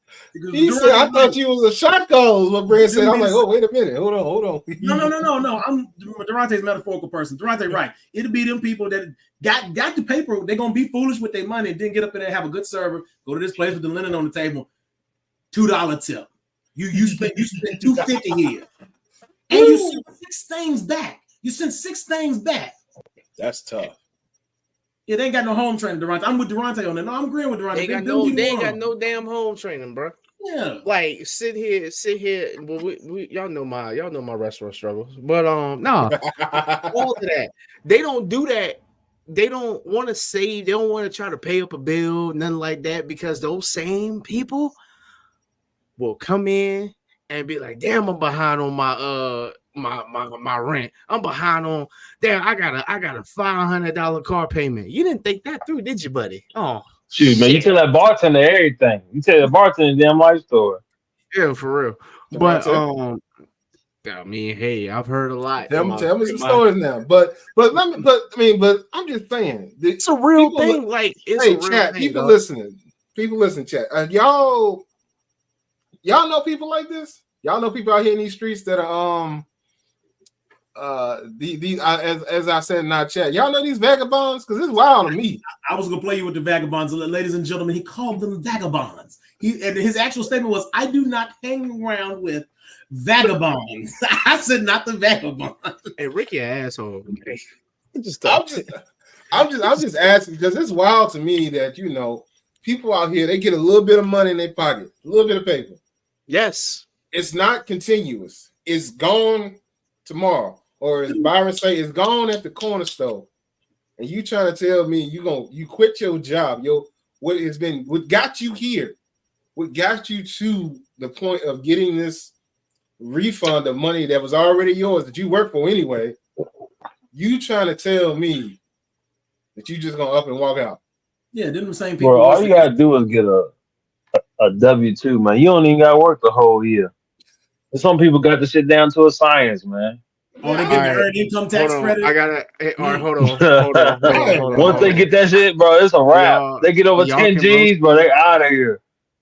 He said, "I thought you was a shotgun." What Brad said. I'm like, "Oh, wait a minute. Hold on." No. I'm Durante's metaphorical person. Durante, right? It'll be them people that got the paper. They're gonna be foolish with their money and then get up in there and have a good server. Go to this place with the linen on the table. $2 tip. You spent $2.50 here, and you sent 6 things back. That's tough. Yeah, they ain't got no home training, Durante. I'm with Durante on that. No, I'm agreeing with Durante. They ain't got no damn home training, bro. Yeah, like sit here. Well, we y'all know my restaurant struggles, but no, all of that. They don't do that. They don't want to save. They don't want to try to pay up a bill, nothing like that, because those same people will come in and be like, "Damn, I'm behind on my rent. I'm behind on. Damn, I got a $500 car payment. You didn't think that through, did you, buddy? Oh, shoot, man, you tell that bartender everything. You tell the bartender damn life story. Yeah, for real. But I mean, hey, I've heard a lot. Tell me some stories now. But I'm just saying, it's a real thing. Like, it's a real chat, thing. People listen, chat. Y'all know people like this. Y'all know people out here in these streets that are as I said in our chat. Y'all know these vagabonds, because it's wild to me. I was gonna play you with the vagabonds, ladies and gentlemen. He called them vagabonds. And his actual statement was, "I do not hang around with vagabonds." I said, not the vagabond. Hey, Ricky, an asshole. Okay. I'm just asking, because it's wild to me that people out here, they get a little bit of money in their pocket, a little bit of paper. Yes, it's not continuous. It's gone tomorrow, or as Byron say, it's gone at the corner store. And you trying to tell me you quit your job? What got you here? What got you to the point of getting this refund of money that was already yours that you worked for anyway? You trying to tell me that you just gonna up and walk out? Yeah, them same people. Bro, all you gotta do is get a W-2, man. You don't even got to work the whole year. And some people got this shit down to a science, man. Oh, they Yeah, get the All right, earned income hold tax on. credit. I gotta. Hey, all right, Mm. hold on. Once they get that shit, bro, it's a wrap. Y'all, They get over y'all 10 can roast G's, bro, they out of here.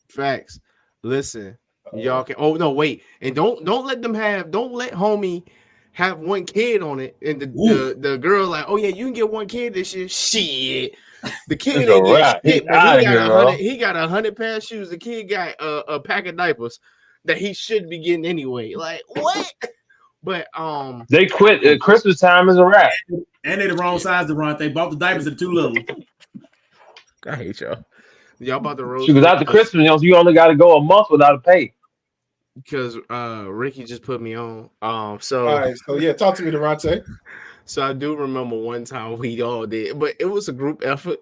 facts. Listen, y'all can. Oh no, wait, and don't let them have. Don't let homie have one kid on it, and the girl like, oh yeah, you can get one kid this year. Shit, the kid It's a ain't get wrap. He shit, but out he of got here, bro. He got 100 pair of shoes. The kid got a pack of diapers that he should be getting anyway. Like what? But They quit at Christmas time is a wrap. And they the wrong size to run. They bought the diapers that are too little. I hate y'all. Y'all about to roast Because after Christmas, you only got to go a month without a pay. because Ricky just put me on. all right. So yeah, talk to me, Durante. So I do remember one time we all did, but it was a group effort.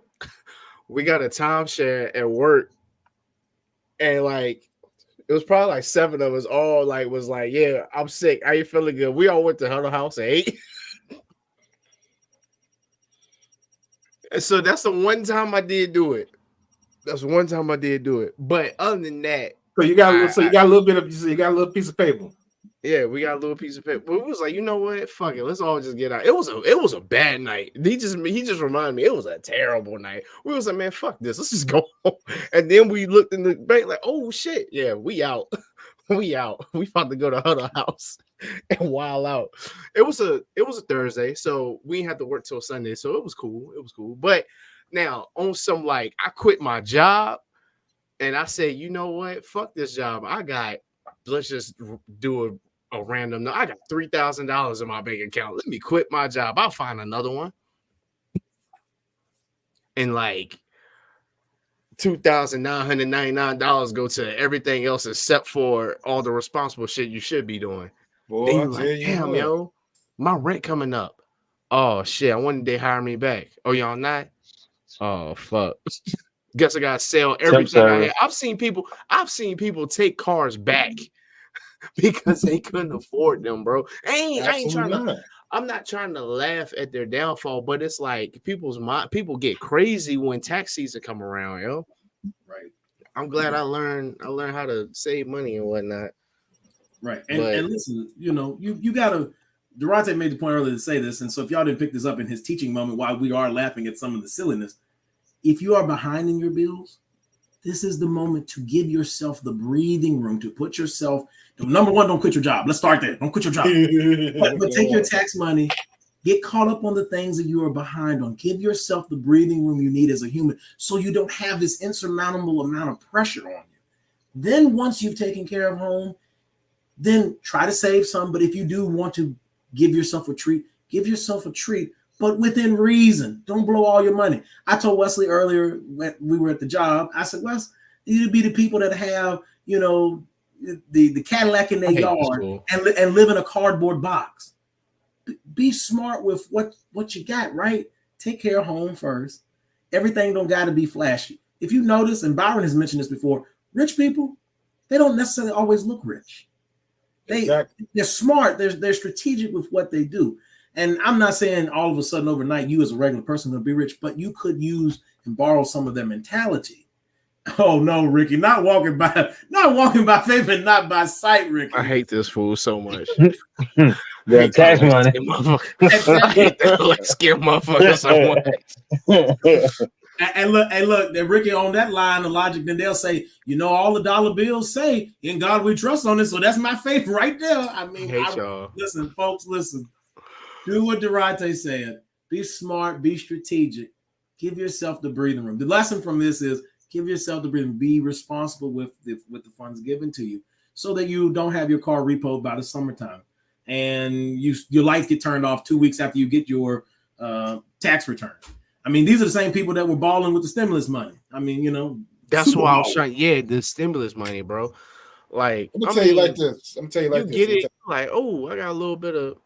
We got a timeshare at work, and like it was probably like 7 of us all like was like, yeah, I'm sick. I ain't feeling good. We all went to Huddle House at 8. And so that's the one time I did do it. That's the one time I did do it. But other than that, So you got a little bit of you got a little piece of paper. yeah, we got a little piece of paper. But it was like, you know what? Fuck it. Let's all just get out. It was a bad night. He just reminded me it was a terrible night. We was like, man, fuck this. Let's just go home. And then we looked in the bank like, oh shit. Yeah, we out. We out. We about to go to Huddle House and wild out. It was a Thursday, so we didn't have to work till Sunday. So it was cool. It was cool. But now on some like I quit my job and I said, you know what? Fuck this job. Let's just do a random. No, I got $3,000 in my bank account. Let me quit my job. I'll find another one. And like $2,999 go to everything else except for all the responsible shit you should be doing. Boy, Then I you tell like, you damn, what. yo, my rent coming up. Oh shit, I wonder they hire me back. Oh, y'all not? Oh fuck. Guess I gotta sell everything I had. I've seen people take cars back because they couldn't afford them, bro. I ain't trying to. I'm not trying to laugh at their downfall, but it's like people get crazy when tax season come around, yo. Right. I'm glad I learned how to save money and whatnot. Right. And listen, you gotta Durante made the point earlier to say this, and so if y'all didn't pick this up in his teaching moment while we are laughing at some of the silliness, if you are behind in your bills, this is the moment to give yourself the breathing room to put yourself. Number one, don't quit your job. Let's start there. Don't quit your job. but take your tax money, get caught up on the things that you are behind on. Give yourself the breathing room you need as a human so you don't have this insurmountable amount of pressure on you. Then once you've taken care of home, then try to save some. But if you do want to give yourself a treat, but within reason. Don't blow all your money. I told Wesley earlier when we were at the job, I said, Wes, you'd be the people that have, the Cadillac in their yard and live in a cardboard box. Be smart with what you got, right? Take care of home first. Everything don't got to be flashy. If you notice, and Byron has mentioned this before, rich people, they don't necessarily always look rich. They're smart. They're strategic with what they do. And I'm not saying all of a sudden overnight you as a regular person will be rich, but you could use and borrow some of their mentality. Oh no, Ricky, not walking by faith and not by sight, Ricky. I hate this fool so much. The tax money. I hate that scare motherfucker so much. And look, that Ricky on that line of logic, then they'll say, all the dollar bills say, in God we trust on it. So that's my faith right there. I mean, y'all. Listen, folks, listen. Do what Durante said. Be smart, be strategic. Give yourself the breathing room. The lesson from this is give yourself the breathing room. Be responsible with the funds given to you so that you don't have your car repoed by the summertime. And your lights get turned off 2 weeks after you get your tax return. I mean, these are the same people that were balling with the stimulus money. I mean, that's why I was trying. Yeah, the stimulus money, bro. Like, I'm gonna tell you like this. You get it like, oh, I got a little bit of.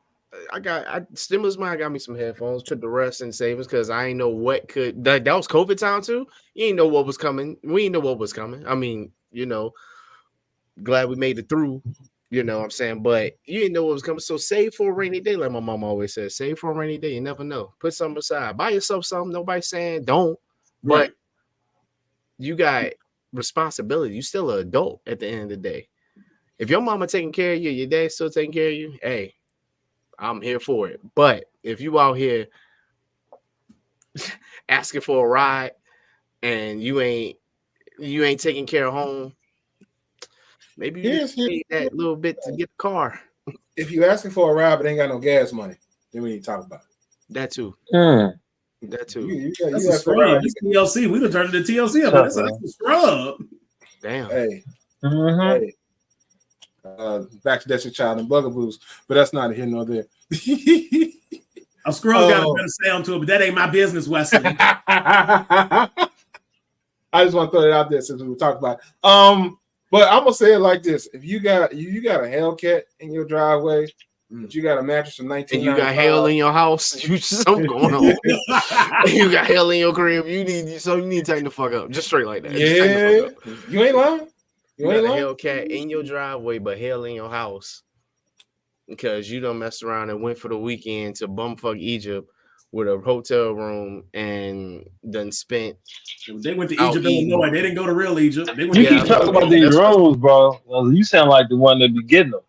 Stimulus money got me some headphones, put the rest in savings because I ain't know what could that was COVID time too. You ain't know what was coming. We ain't know what was coming. I mean, glad we made it through, what I'm saying, but you didn't know what was coming. So save for a rainy day, like my mom always says, save for a rainy day. You never know. Put something aside. Buy yourself something. Nobody's saying don't, but you got responsibility. You still an adult at the end of the day. If your mama taking care of you, your dad still taking care of you, hey, I'm here for it. But if you out here asking for a ride and you ain't taking care of home, maybe you just pay that little bit to get the car. If you asking for a ride but ain't got no gas money, then we need to talk about it. That too. That too. You that's a scrub. This TLC. We done turned into TLC. That's a scrub. Damn. Hey. Back to Destiny Child and Bugaboos, but that's not here nor there. A scrub got a better sound to it, but that ain't my business, Wesley. I just want to throw it out there since we were talking about it. But I'm gonna say it like this: if you got a Hellcat in your driveway, but you got a mattress from 1995, and you got hail in your house, you something going on. You got hail in your crib. You need to tighten the fuck up, just straight like that. Yeah, you ain't lying. You got a Hellcat in your driveway, but hail in your house because you done messed around and went for the weekend to bumfuck Egypt with a hotel room and done spent. They went to Egypt, Illinois. They didn't go to real Egypt. You keep talking about these rooms, bro. You sound like the one that be getting them.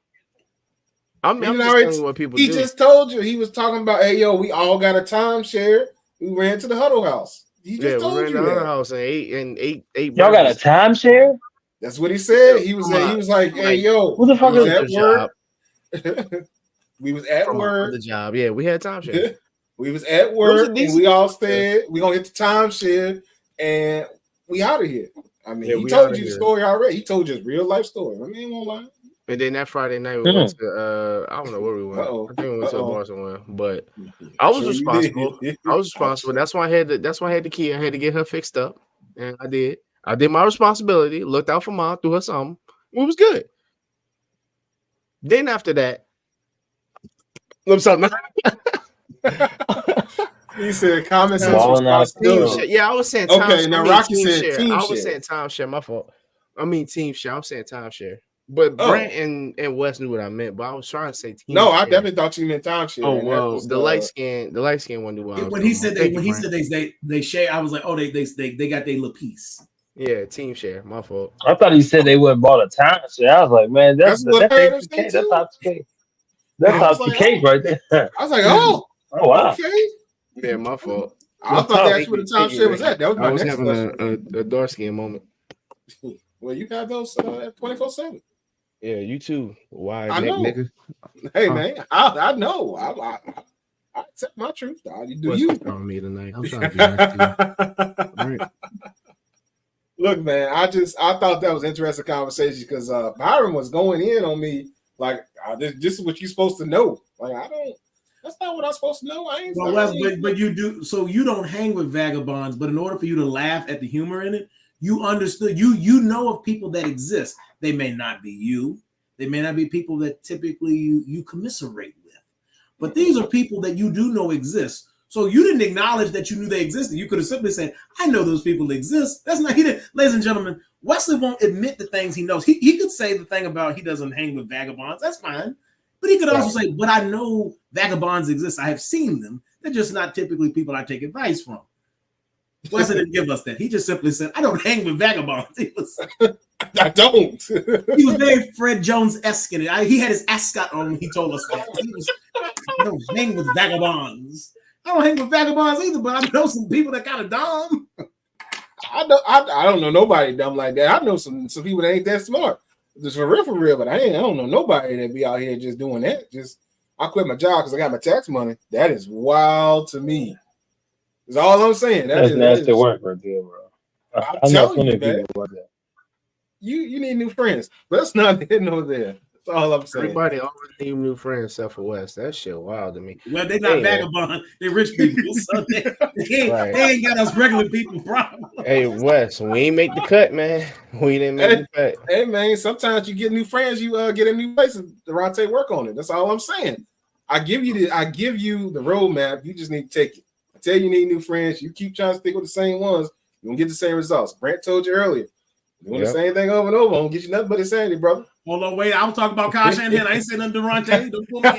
I'm just telling you what people do. He just told you. He was talking about, hey, yo, we all got a timeshare. We ran to the Huddle House. He just told you that. We ran to the Huddle House and eight. Y'all got a timeshare? That's what he said. He was like, hey, yo, who the fuck is that work? We was at work. The job. Yeah, we had timeshare. We was at work and we all said we gonna hit the timeshare and we out of here. I mean, he told you the story already. He told you his real life story. I mean, won't lie. And then that Friday night we went to I don't know where we went. I think we went to a bar somewhere. But I was responsible. I was responsible. That's why I had the key. I had to get her fixed up. And I did. I did my responsibility, looked out for mom, threw her something. It was good. Then after that, what's up, man? He said common sense responsibility. Yeah, I was saying time. Okay, now Rocky said share. Team I was saying timeshare. My fault. I mean team share. I'm saying timeshare. But Brent and Wes knew what I meant. But I was trying to say team. No, I definitely thought you meant timeshare. Oh well, the light skin one knew what I was when he said they share. I was like, oh, they got their little piece. Yeah, team share. My fault. I thought he said they wouldn't bought a timeshare. I was like, man, that's top the cake right there. I was like, oh wow. Okay. Yeah, my fault. I thought that's where the timeshare was at. That was my next question. having a dark skin moment. Well, you got those at 24/7. Yeah, you too. Why? I know. Nigga? Hey man, I know. I accept my truth. Do you? On me tonight. I'm trying to be nice to you. All right. Look, man, I thought that was interesting conversation because Byron was going in on me like this is what you're supposed to know. Like that's not what I'm supposed to know. I ain't. Well, but you do. So you don't hang with vagabonds, but in order for you to laugh at the humor in it, you understood. You know of people that exist. They may not be you. They may not be people that typically you commiserate with, but these are people that you do know exist. So you didn't acknowledge that you knew they existed. You could have simply said, "I know those people exist." That's not. He didn't. Ladies and gentlemen, Wesley won't admit the things he knows. He could say the thing about he doesn't hang with vagabonds. That's fine. But he could also say, but I know vagabonds exist. I have seen them. They're just not typically people I take advice from. Wesley didn't give us that. He just simply said, I don't hang with vagabonds. I don't. He was very Fred Jones-esque in it. He had his ascot on when he told us that. I don't hang with vagabonds. I don't hang with vagabonds either, but I know some people that kind of dumb. I don't know nobody dumb like that. I know some people that ain't that smart. Just for real, but I don't know nobody that be out here just doing that. I quit my job because I got my tax money. That is wild to me. That's all I'm saying. That's nasty work right there, bro. I'm telling you, man. Like that. You need new friends, but that's not here nor there. That's all I'm saying. Everybody always need new friends except for West. That shit wild to me. Well, they're not vagabond. They're rich people. So they ain't got us regular people problem. Hey, West, we ain't make the cut, man. We didn't make the cut. Hey, man, sometimes you get new friends, you get a new place and rotate work on it. That's all I'm saying. I give you the roadmap. You just need to take it. I tell you need new friends. You keep trying to stick with the same ones, you're gonna get the same results. Brent told you earlier. Doing the same thing over and over won't get you nothing but insanity, brother. Hold on, wait. I was talking about Kyle Shanahan. I ain't saying nothing to Durante. Don't put me in.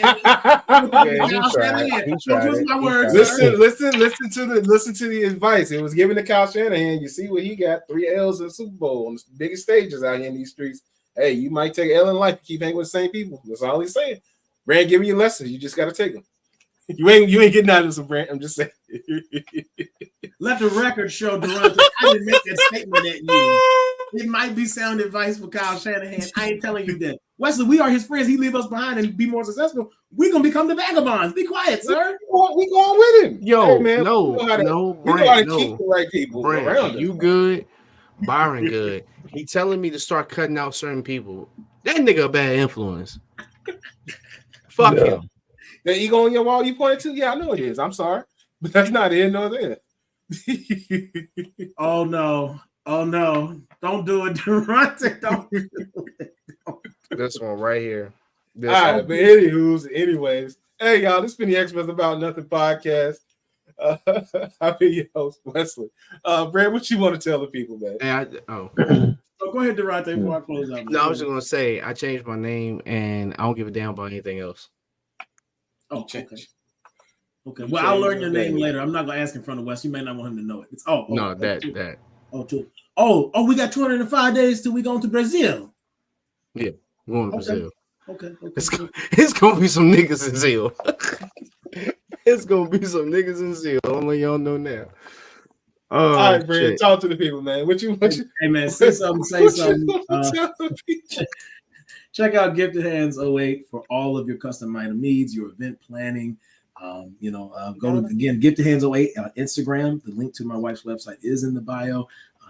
He tried my words. Listen to the advice. It was given to Kyle Shanahan. You see what he got: 3 L's in the Super Bowl on the biggest stages out here in these streets. Hey, you might take an L in life to keep hanging with the same people. That's all he's saying. Brand giving you lessons. You just got to take them. You ain't getting out of this, Brand. I'm just saying. Let the record show, Durante. I didn't make that statement at you. It might be sound advice for Kyle Shanahan. I ain't telling you that. Wesley, we are his friends. He leave us behind and be more successful. We're gonna become the vagabonds. Be quiet, sir. We going with him. Yo, hey, man, no, Brand, keep the right people Brand, around you us. good, Byron good. He telling me to start cutting out certain people. That nigga a bad influence. Fuck him. That ego on your wall you pointed to? Yeah, I know it is. I'm sorry. But that's not here nor there. Oh no. Don't do it, Durante. Don't do it. This one right here. All right, but anyways. Hey, y'all, this has been the Experts About Nothing podcast. I've been your host, Wesley. Brad, what you want to tell the people, man? Go ahead, Durante, before I close out. No, I was just gonna say I changed my name and I don't give a damn about anything else. Oh, okay. Okay. Well, I'll learn your name later. I'm not gonna ask in front of Wes. You may not want him to know it. It's that. Oh, we got 205 days till we go to Brazil. Yeah, we're going to Brazil. Okay. It's gonna be some niggas in Zil. It's gonna be some niggas in Zil. I'm letting y'all know now. All right, Brad, talk to the people, man. What you Hey, man, say something. Check out Gifted Hands 08 for all of your custom item needs, your event planning. Go to, again, Gifted Hands 08 on Instagram. The link to my wife's website is in the bio.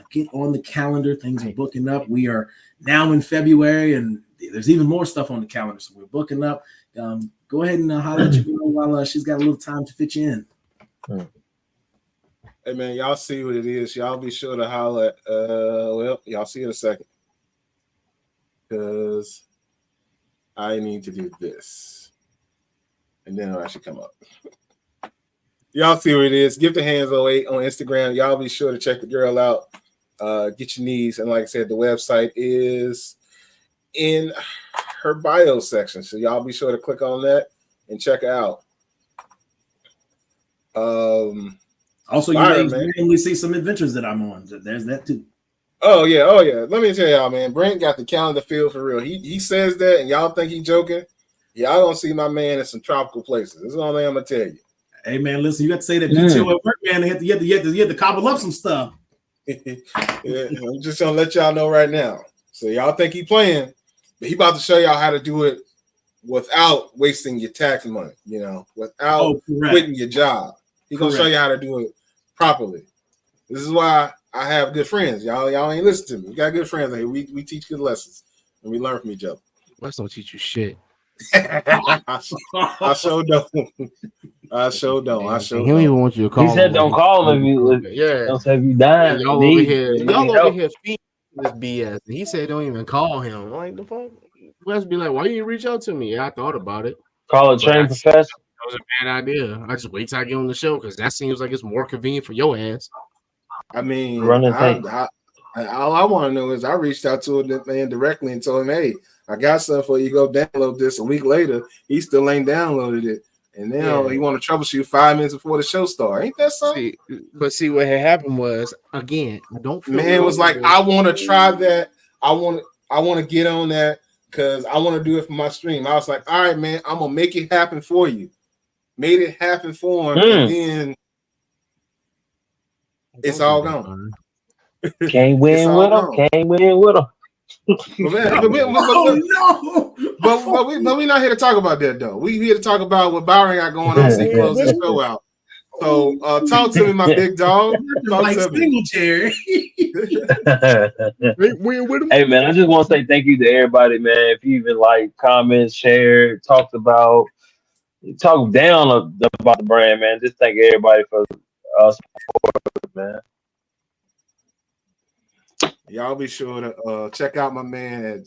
Get on the calendar. Things are booking up. We are now in February, and there's even more stuff on the calendar. So we're booking up. Go ahead and holler at your girl while she's got a little time to fit you in. Hey, man, y'all see what it is. Y'all be sure to holler at, y'all see in a second. Because I need to do this. And then it'll actually come up. Y'all see what it is. Gifted Hands 08 on Instagram. Y'all be sure to check the girl out. Get your needs. And like I said, the website is in her bio section. So y'all be sure to click on that and check her out. Also, you may randomly see some adventures that I'm on. There's that too. Oh yeah. Let me tell y'all, man. Brent got the calendar filled for real. He says that, and y'all think he joking. Y'all gonna see my man in some tropical places. This is the only thing I'm gonna tell you. Hey man, listen, you got to say that PTO at work, man. You have to cobble up some stuff. Yeah, I'm just gonna let y'all know right now. So y'all think he playing, but he about to show y'all how to do it without wasting your tax money. Without quitting your job. He gonna show you how to do it properly. This is why I have good friends. Y'all ain't listen to me. We got good friends. Like, we teach good lessons and we learn from each other. Let's don't teach you shit. I sure don't. He don't even want you to call. He said, "Don't call him. Don't say if you dying." Y'all over here feeding this BS. And he said, "Don't even call him." I'm like, the fuck. Wes be like, "Why you didn't reach out to me?" Yeah, I thought about it. Call a trained professional. That was a bad idea. I just wait till I get on the show because that seems like it's more convenient for your ass. I mean, running all I want to know is I reached out to the man directly and told him, "Hey, I got stuff for you. Go download this." A week later, he still ain't downloaded it, and now he want to troubleshoot 5 minutes before the show start. Ain't that something? See what had happened was, again, I don't feel man was like, I want to try that. I want to get on that because I want to do it for my stream. I was like, all right, man, I'm gonna make it happen for you. Made it happen for him, and then it's all gone. Can't win with him. Can't win with him. But we're not here to talk about that though. We here to talk about what Byron got going on. So he close this show out. So talk to me, my big dog. Talk to me. Hey man, I just want to say thank you to everybody, man. If you even like, comment, share, talk down about the brand, man. Just thank everybody for support, man. Y'all be sure to check out my man at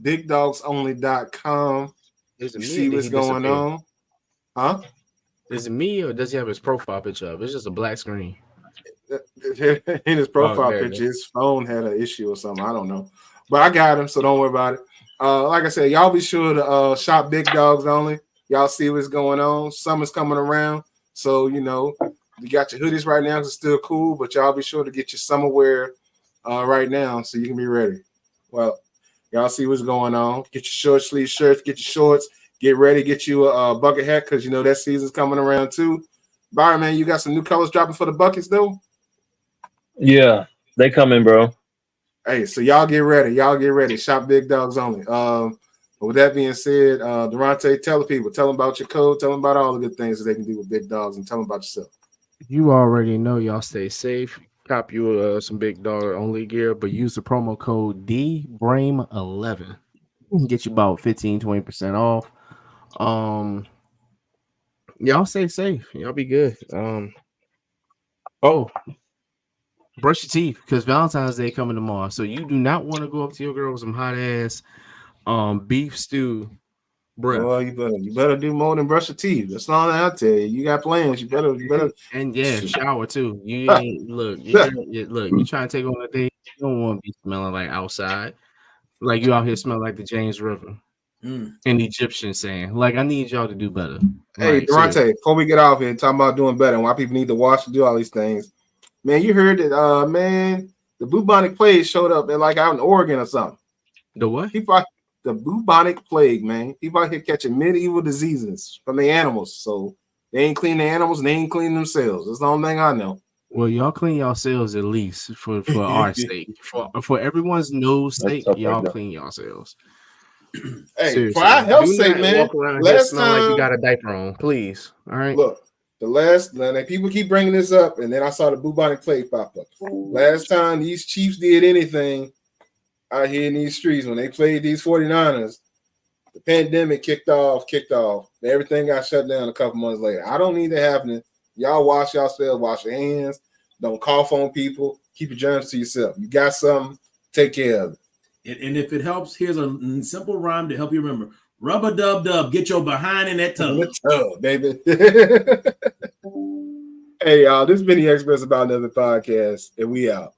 bigdogsonly.com. You see what's going on. Huh? Is it me or does he have his profile picture up? It's just a black screen. in his profile there it picture, his phone had an issue or something. I don't know, but I got him, so don't worry about it. Like I said, y'all be sure to shop Big Dogs Only. Y'all see what's going on. Summer's coming around, so you got your hoodies right now. It's still cool, but y'all be sure to get your summer wear right now so you can be ready. Well, y'all see what's going on. Get your short sleeve shirts, get your shorts, get ready, get you a bucket hat because that season's coming around too. Byron, man, you got some new colors dropping for the buckets though? Yeah, they coming, bro. Hey, so y'all get ready. Y'all get ready. Shop Big Dogs Only. But with that being said, Durante, tell them about your code. Tell them about all the good things that they can do with Big Dogs, and tell them about yourself. You already know. Y'all stay safe. Cop you some Big Dog Only gear, but use the promo code DBRAME11. Get you about 15-20% off. Y'all stay safe. Y'all be good. Brush your teeth because Valentine's Day coming tomorrow. So you do not want to go up to your girl with some hot ass beef stew breath. Well, you better do more than brush your teeth. That's all I'll tell you. You got plans. You better and shower too. You ain't look. You trying to take on a date. You don't want to be smelling like outside. Like you out here smelling like the James River. And Egyptian saying, like, I need y'all to do better. Hey, like, Durante, before we get off here and talking about doing better and why people need to wash and do all these things, man, you heard that, man, the bubonic plague showed up out in Oregon or something. The what? The bubonic plague, man. People out here catching medieval diseases from the animals. So they ain't clean the animals and they ain't clean themselves. That's the only thing I know. Well, y'all clean yourselves at least for our sake. For everyone's nose sake, y'all clean yourselves. Hey, seriously. For our health Do sake, not man. Walk around Last here smell time, like you got a diaper on, please. All right. Look, people keep bringing this up, and then I saw the bubonic plague pop up. Last time these Chiefs did anything out here in these streets when they played these 49ers, the pandemic kicked off. Everything got shut down a couple months later. I don't need that happening. Y'all wash yourselves, wash your hands. Don't cough on people. Keep your germs to yourself. You got something, take care of it. And if it helps, here's a simple rhyme to help you remember. Rub-a-dub-dub, get your behind in that tub. In the tub, baby. Hey, y'all, this is Benny Express About Another Podcast, and we out.